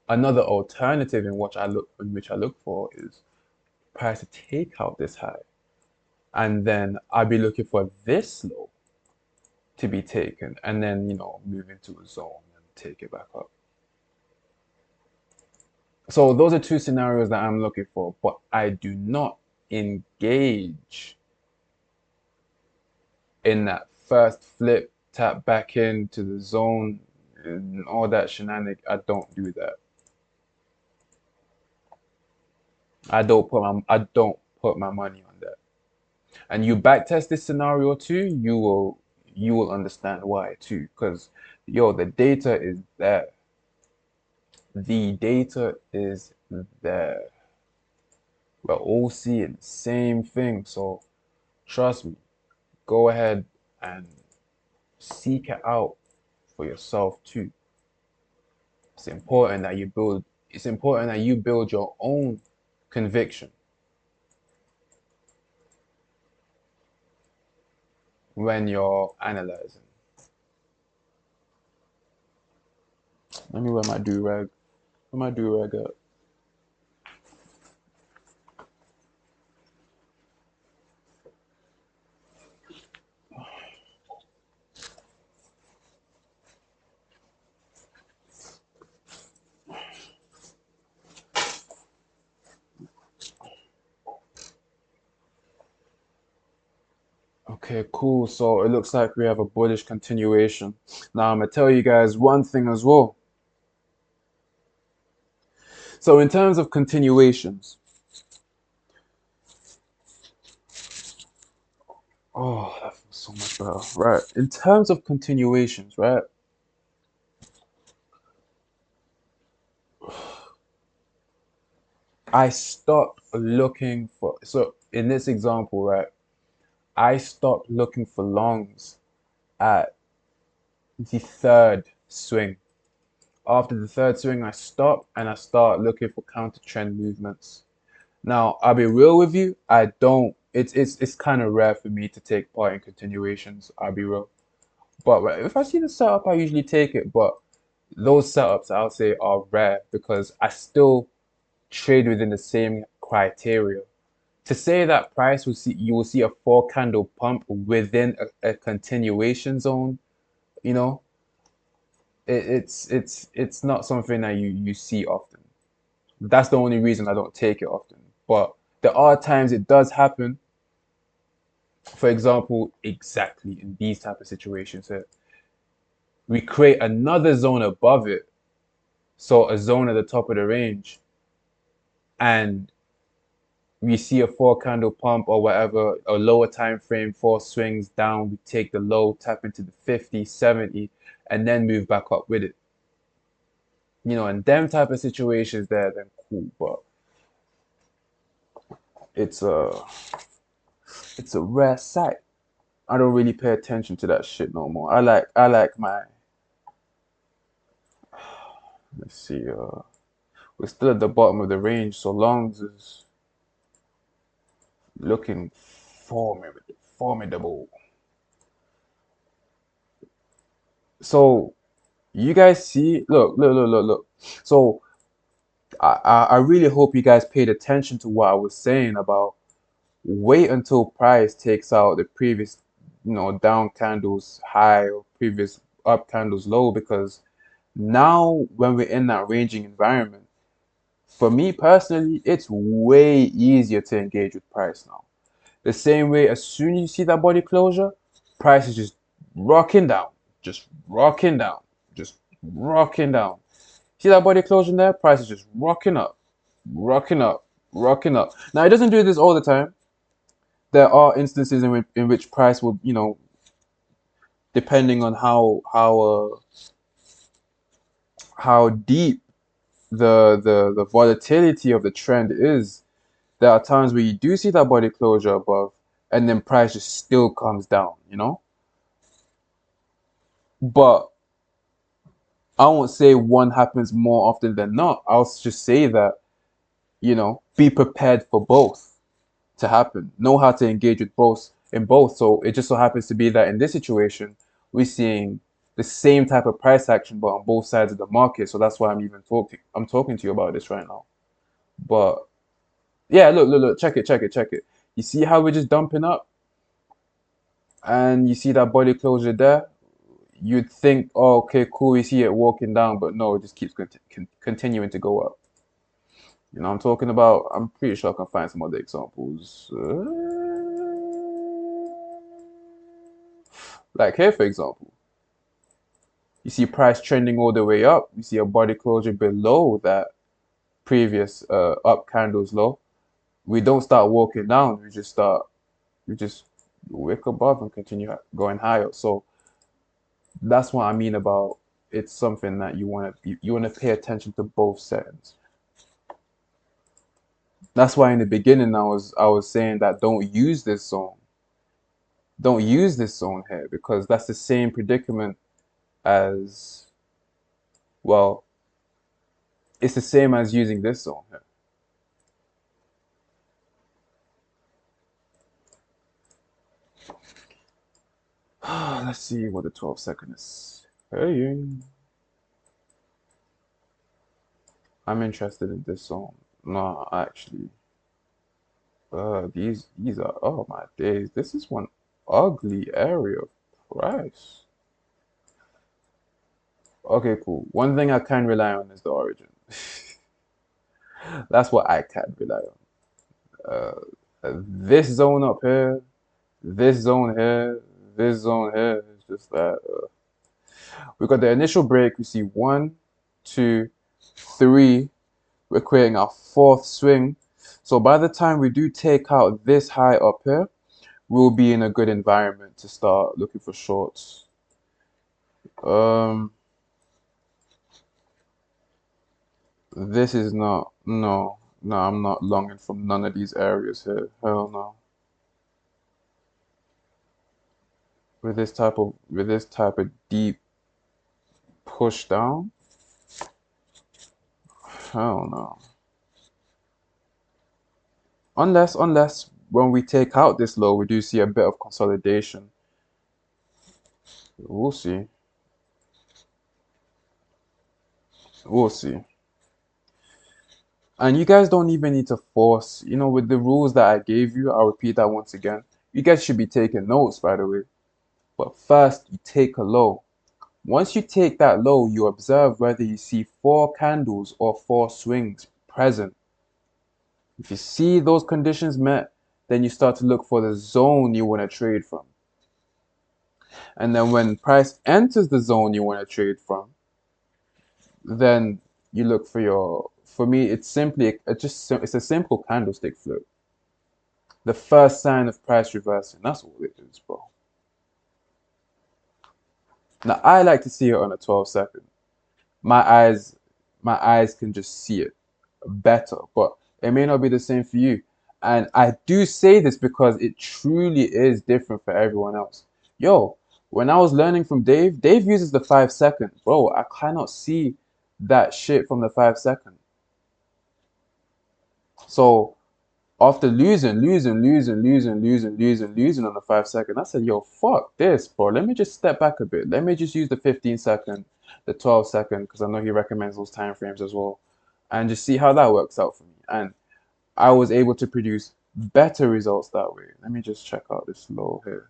another alternative in which I look for is price to take out this high, and then I'll be looking for this low to be taken, and then move into a zone and take it back up. So those are two scenarios that I'm looking for, but I do not engage in that first flip, tap back into the zone, and all that shenanigan. I don't do that. I don't put my money on that. And you backtest this scenario too, you will understand why too. Because yo, the data is there. The data is there. We're all seeing the same thing. So trust me, go ahead and seek it out for yourself too. It's important that you build your own conviction when you're analyzing. Let me wear my do-rag. Where my do-rag at? Okay, cool. So it looks like we have a bullish continuation. Now I'm gonna tell you guys one thing as well. So in terms of continuations, oh, that feels so much better. Right. In terms of continuations, right? I stopped looking for, so in this example, right? I stopped looking for longs at the third swing. After the third swing, I stop and I start looking for counter trend movements. Now, I'll be real with you. I don't. It's kind of rare for me to take part in continuations. I'll be real. But if I see the setup, I usually take it. But those setups, I'll say, are rare because I still trade within the same criteria. To say that you will see a four candle pump within a continuation zone, you know, it's not something that you see often. That's the only reason I don't take it often. But there are times it does happen. For example, exactly in these type of situations, we create another zone above it, so a zone at the top of the range, and we see a four candle pump or whatever, a lower time frame, four swings down, we take the low, tap into the 50, 70, and then move back up with it. In them type of situations there, then cool. But it's a it's a rare sight. I don't really pay attention to that shit no more. I like my, let's see, we're still at the bottom of the range, so longs is looking formidable. So you guys see, look. So I really hope you guys paid attention to what I was saying about wait until price takes out the previous, down candles high or previous up candles low, because now when we're in that ranging environment, for me personally, it's way easier to engage with price now. The same way, as soon as you see that body closure, price is just rocking down, just rocking down, just rocking down. See that body closure there? Price is just rocking up, rocking up, rocking up. Now it doesn't do this all the time. There are instances in which price will, depending on how deep the volatility of the trend is, there are times where you do see that body closure above, and then price just still comes down. But I won't say one happens more often than not. I'll just say that, be prepared for both to happen. Know how to engage with both in both. So it just so happens to be that in this situation, we're seeing the same type of price action, but on both sides of the market. So that's why I'm talking to you about this right now. But yeah, look, check it, check it, check it. You see how we're just dumping up, and you see that body closure there. You'd think, oh, okay, cool, we see it walking down, but no, it just keeps continuing to go up. I'm talking about. I'm pretty sure I can find some other examples. Like here, for example, you see price trending all the way up. You see a body closure below that previous up candles low. We don't start walking down. We just wick above and continue going higher. So that's what I mean about it's something that you want to pay attention to both settings. That's why in the beginning I was saying that don't use this zone here, because that's the same predicament as, well, it's the same as using this zone here. Let's see what the 12-second is. Hey, I'm interested in this zone. No, actually, these are, oh my days. This is one ugly area of price. Okay, cool. One thing I can rely on is the origin. That's what I can rely on. This zone up here, this zone here, this zone here is just that. We got the initial break. We see one, two, three. We're creating our fourth swing. So by the time we do take out this high up here, we'll be in a good environment to start looking for shorts. This is not, no, no, I'm not longing from none of these areas here. Hell no. With this type of deep push down, hell no. Unless when we take out this low, we do see a bit of consolidation. We'll see. We'll see. And you guys don't even need to force, with the rules that I gave you, I'll repeat that once again. You guys should be taking notes, by the way. But first, you take a low. Once you take that low, you observe whether you see four candles or four swings present. If you see those conditions met, then you start to look for the zone you want to trade from. And then when price enters the zone you want to trade from, then you look for me, it's simply, it's a simple candlestick flip. The first sign of price reversing, that's all it is, bro. Now, I like to see it on a 12-second. My eyes, my eyes can just see it better, but it may not be the same for you. And I do say this because it truly is different for everyone else. Yo, when I was learning from Dave uses the 5 second. Bro, I cannot see that shit from the 5 second. So after losing on the 5 second, I said, yo, fuck this, bro. Let me just step back a bit. Let me just use the 15 second, the 12 second, because I know he recommends those time frames as well, and just see how that works out for me. And I was able to produce better results that way. Let me just check out this low here.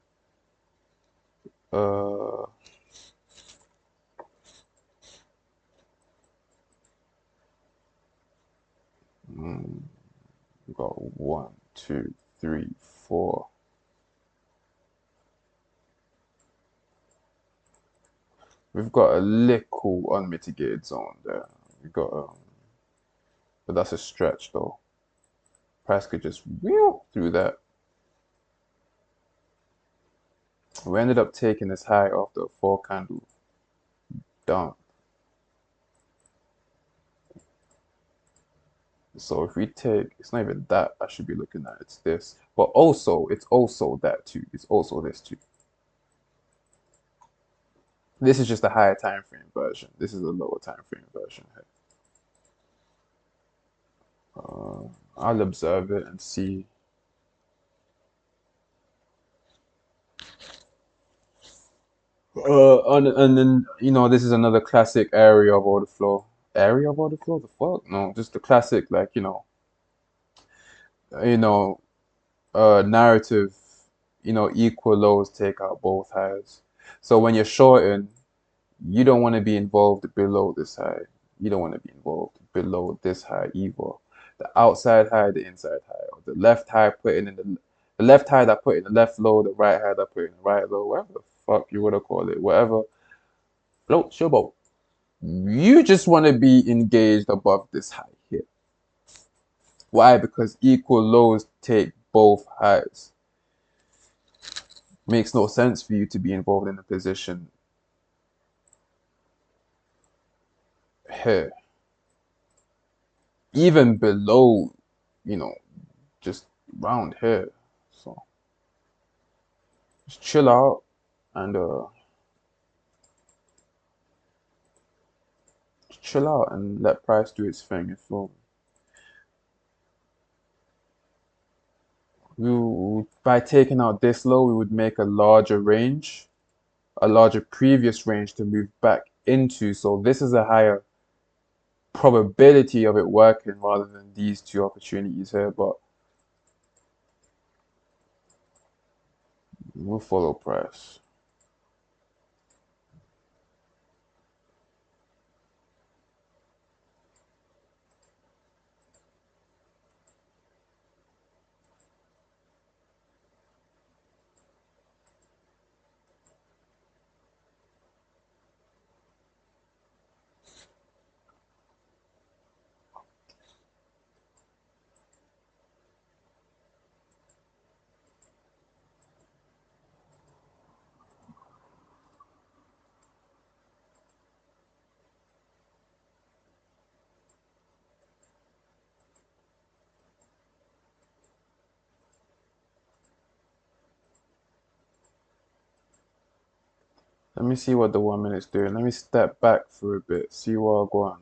Uh, we got one, two, 3, 4. We've got a little unmitigated zone there. We've got, but that's a stretch though. Price could just wheel through that. We ended up taking this high off the 4 candle dump. So if we take, it's not even that I should be looking at, it's this. But also, it's also that too. It's also this too. This is just a higher time frame version. This is a lower time frame version here. I'll observe it and see. And then this is another classic area of order flow. Area of order flow? The fuck? No, just the classic like you know narrative. Equal lows take out both highs. So when you're shorting, you don't want to be involved below this high. You don't want to be involved below this high either. The outside high, the inside high, or the left high putting in the left high that put in the left low, the right high that put in the right low, whatever the fuck you wanna call it, whatever floats your boat. You just want to be engaged above this high here. Why? Because equal lows take both highs. Makes no sense for you to be involved in a position here, even below, you know, just round here. So just chill out and chill out and let price do its thing. If by taking out this low, we would make a larger range, a larger previous range to move back into. So this is a higher probability of it working rather than these two opportunities here, but we'll follow price. Let me see what the 1 minute's doing. Let me step back for a bit, see what I'll go on.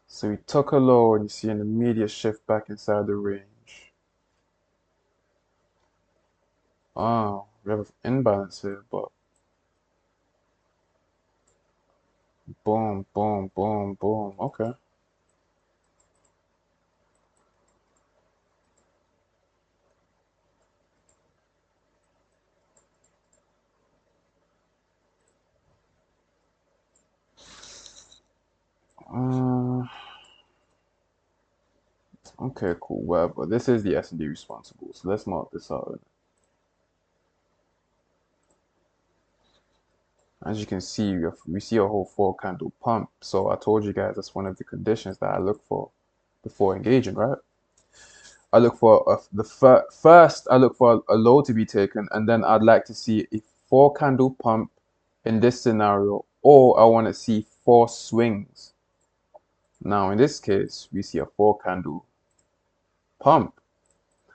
So we took a low and you see an immediate shift back inside the range. Oh, we have an imbalance here, but boom, boom, boom, boom. Okay. Uh, okay, cool, whatever. This is the S&D responsible, so let's mark this out. As you can see, we see a whole 4 candle pump. So I told you guys that's one of the conditions that I look for before engaging, right? I look for first, I look for a low to be taken, and then I'd like to see a 4 candle pump in this scenario, or I want to see 4 swings. Now, in this case, we see a 4 candle pump.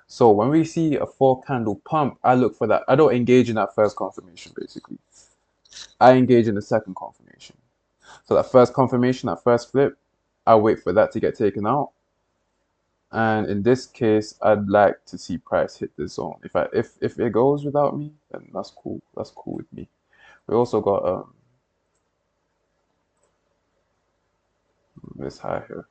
So when we see a 4 candle pump, I look for that. I don't engage in that first confirmation, basically. I engage in the second confirmation. So that first confirmation, that first flip, I wait for that to get taken out. And in this case, I'd like to see price hit the zone. If it goes without me, then that's cool. That's cool with me. We also got this high here.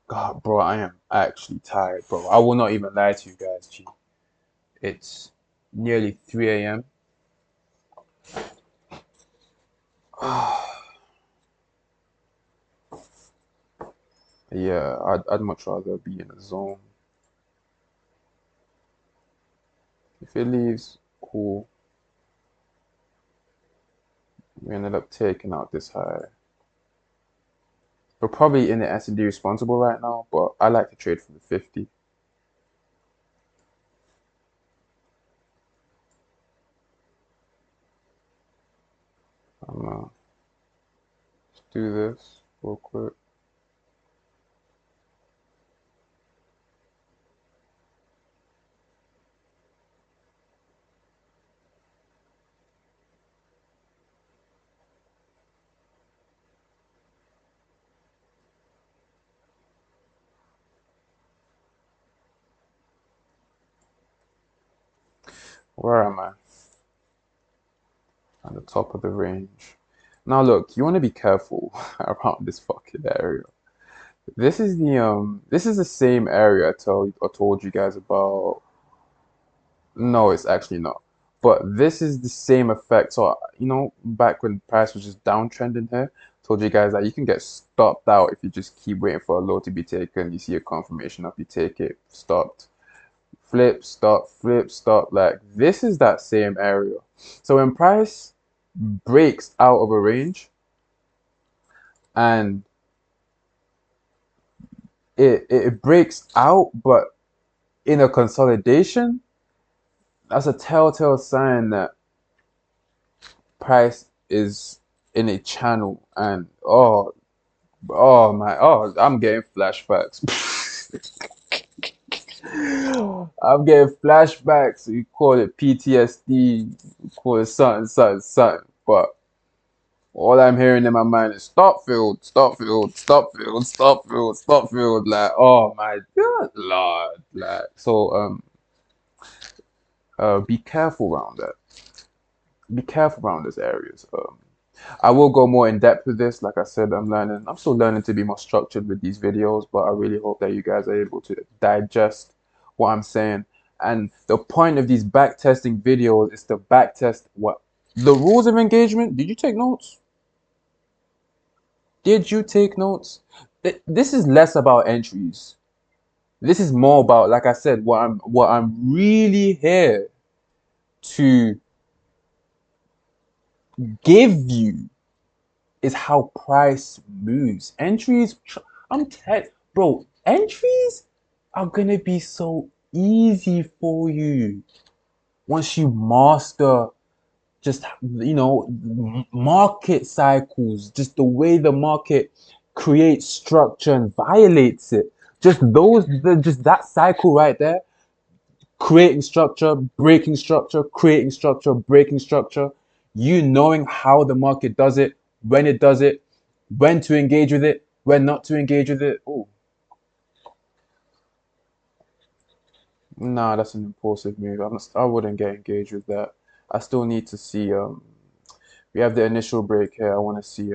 God, bro, I am actually tired, bro. I will not even lie to you guys, G. It's nearly 3 a.m. Yeah, I'd much rather be in a zone. If it leaves, cool. We ended up taking out this high. We're probably in the S&D responsible right now, but I like to trade for the 50. I'm gonna do this real quick. Where am I? At the top of the range. Now look, you want to be careful around this fucking area. This is the same area I told you guys about. No, it's actually not. But this is the same effect. So, back when price was just downtrending here, told you guys that you can get stopped out if you just keep waiting for a low to be taken. You see a confirmation up, you take it, stopped, flip, stop, flip, stop. Like this is that same area. So when price breaks out of a range and it breaks out, but in a consolidation, that's a telltale sign that price is in a channel and oh my I'm getting flashbacks. I'm getting flashbacks. You call it PTSD, you call it something, something, something. But all I'm hearing in my mind is stop field, stop field, stop field, stop field, stop field. Like, oh my God, Lord. Like, so be careful around that. Be careful around those areas. I will go more in depth with this. Like I said, I'm still learning to be more structured with these videos, but I really hope that you guys are able to digest what I'm saying. And the point of these backtesting videos is to backtest what the rules of engagement. Did you take notes? Did you take notes? This is less about entries. This is more about, like I said, what I'm really here to give you is how price moves. Entries, bro, entries are gonna be so easy for you once you master just market cycles, just the way the market creates structure and violates it. Just that cycle right there, creating structure, breaking structure, creating structure, breaking structure. You knowing how the market does it, when to engage with it, when not to engage with it. Oh, nah, that's an impulsive move. I wouldn't get engaged with that. I still need to see. We have the initial break here. I want to see.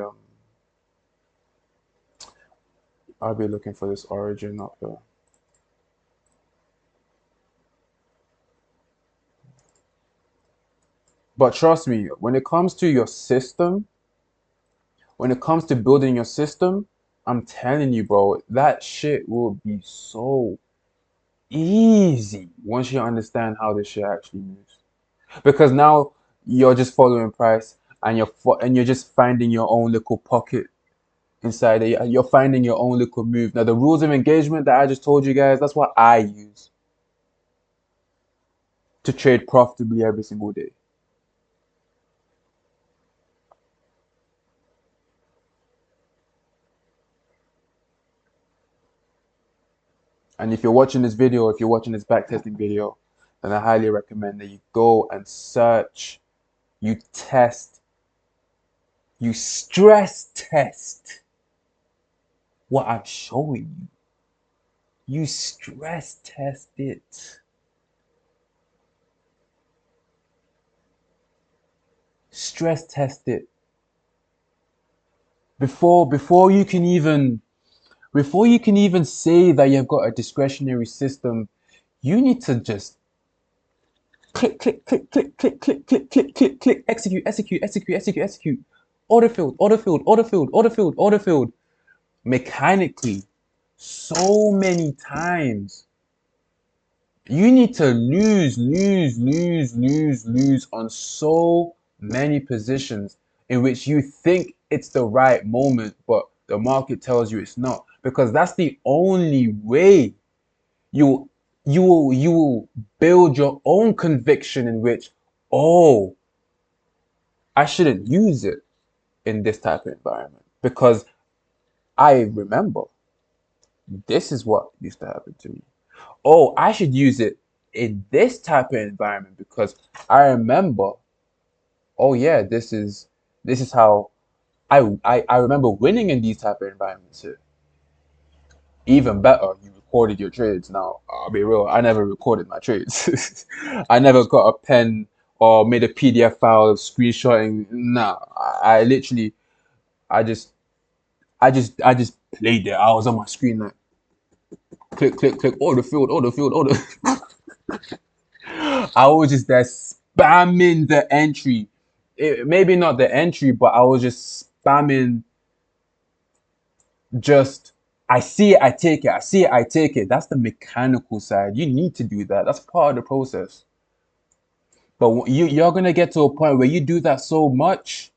I'll be looking for this origin up here. But trust me, when it comes to your system, when it comes to building your system, I'm telling you, bro, that shit will be so easy once you understand how this shit actually moves. Because now you're just following price and you're just finding your own little pocket inside it. You're finding your own little move. Now the rules of engagement that I just told you guys, that's what I use to trade profitably every single day. And if you're watching this video, if you're watching this backtesting video, then I highly recommend that you go and search, you test, you stress test what I'm showing you. You stress test it. Stress test it. Before you can even Before you can even say that you've got a discretionary system, you need to just click, click, click, click, click, click, click, click, click, click, execute, execute, execute, execute, execute. Autofilled, autofilled, autofilled, autofilled, autofilled. Mechanically, so many times. You need to lose on so many positions in which you think it's the right moment, but the market tells you it's not. Because that's the only way you you will build your own conviction in which, oh, I shouldn't use it in this type of environment because I remember this is what used to happen to me. Oh, I should use it in this type of environment because I remember, oh yeah, this is how I remember winning in these type of environments here. Even better, you recorded your trades. Now, I'll be real, I never recorded my trades. I never got a pen or made a PDF file of screenshotting. Nah, I literally, I just, I just played it. I was on my screen like, click, click, click, order field, order field, order. I was just there spamming the entry. Maybe not the entry, but I was just spamming just I see it, I take it. I see it, I take it. That's the mechanical side. You need to do that. That's part of the process. But you're gonna get to a point where you do that so much,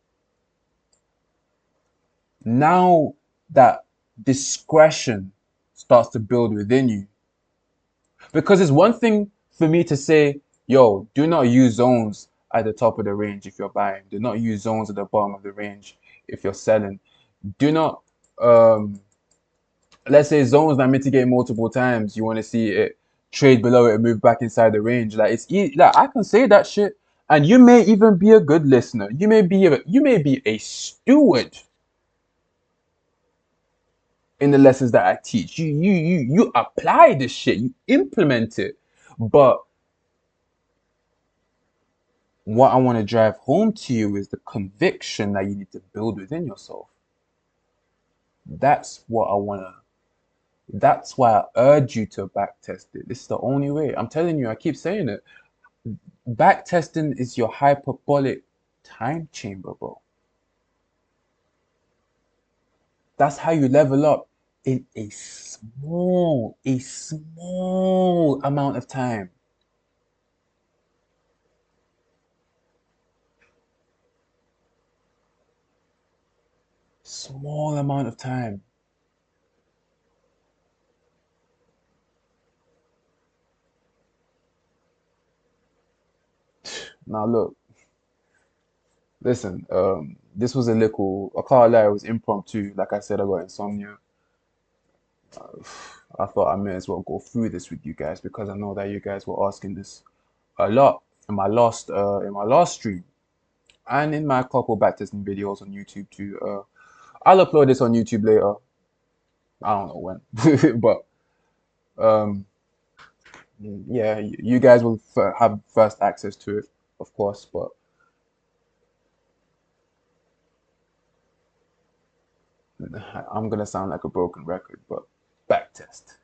now that discretion starts to build within you. Because it's one thing for me to say, yo, do not use zones at the top of the range if you're buying. Do not use zones at the bottom of the range if you're selling. Do not um let's say zones that mitigate multiple times, you want to see it trade below it and move back inside the range. Like it's easy, like I can say that shit, and you may even be a good listener. You may be a steward in the lessons that I teach. You apply this shit, you implement it. But what I want to drive home to you is the conviction that you need to build within yourself. That's what I want to. That's why I urge you to backtest it. This is the only way. I'm telling you, I keep saying it. Backtesting is your hyperbolic time chamber, bro. That's how you level up in a small amount of time. Small amount of time. Now look, listen, this was a little, I can't lie, it was impromptu. Like I said, I got insomnia. I thought I may as well go through this with you guys because I know that you guys were asking this a lot in my last stream and in my couple backtesting videos on YouTube too. I'll upload this on YouTube later. I don't know when, but um, yeah, you guys will have first access to it, of course. But I'm gonna sound like a broken record. But backtest,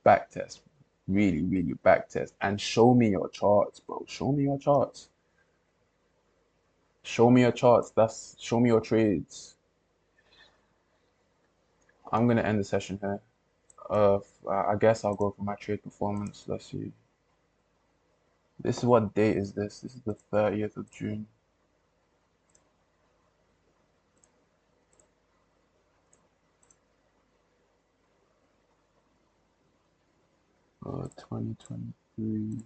backtest, really, really backtest, and show me your charts, bro. Show me your charts. Show me your charts. That's show me your trades. I'm gonna end the session here. I guess I'll go for my trade performance. Let's see. This is what date is this? This is the 30th of June. 2023.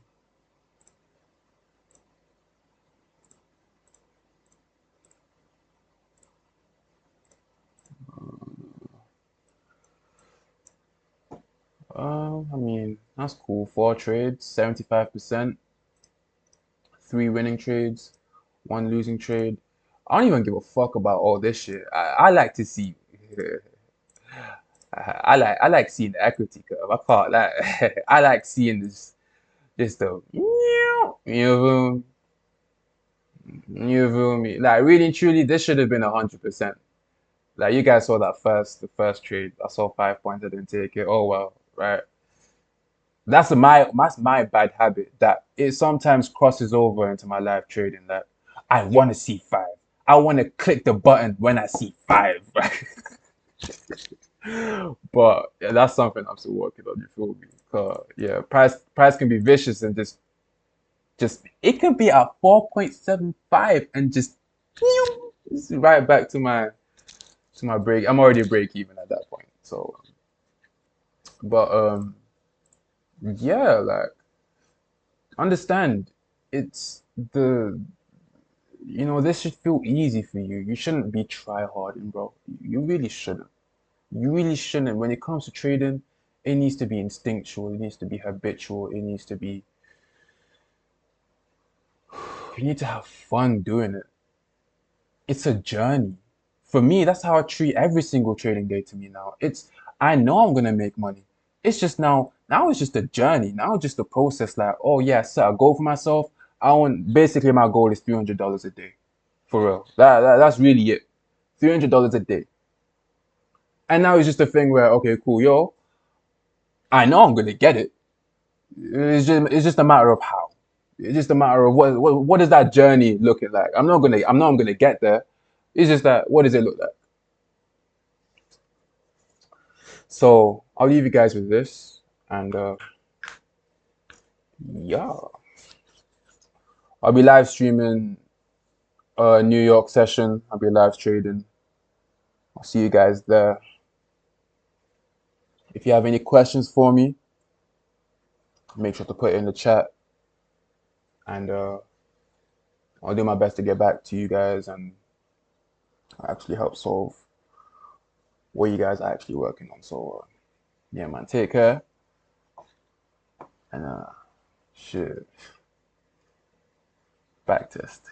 I mean, that's cool. Four trades, 75%, three winning trades, one losing trade. I don't even give a fuck about all this shit. I like to see. I like seeing the equity curve. I can't like. I like seeing this the you feel me? Like really and truly, this should have been 100%. Like you guys saw that the first trade. I saw 5 points. I didn't take it. Oh well, right. That's my bad habit that it sometimes crosses over into my live trading. That I want to see five. I want to click the button when I see five. But yeah, that's something I'm still working on. You feel me? 'Cause, yeah, price can be vicious and just it can be at 4.75 and just right back to my break. I'm already break even at that point. So, but yeah, like understand it's the this should feel easy for you. You shouldn't be try harding, bro. You really shouldn't. You really shouldn't. When it comes to trading, it needs to be instinctual. It needs to be habitual. It needs to be. You need to have fun doing it. It's a journey. For me, that's how I treat every single trading day to me now. I know I'm gonna make money. It's just now it's just a journey. Now it's just a process like, oh yeah, set a goal for myself. I want basically my goal is $300 a day. For real. That's really it. $300 a day. And now it's just a thing where, okay, cool, yo, I know I'm gonna get it. It's just a matter of how. It's just a matter of what is that journey looking like. I'm gonna get there. It's just that what does it look like? So I'll leave you guys with this, and yeah, I'll be live streaming a New York session. I'll be live trading. I'll see you guys there. If you have any questions for me, make sure to put it in the chat, and I'll do my best to get back to you guys and actually help solve what you guys are actually working on. So yeah, man, take care, and shit, back test.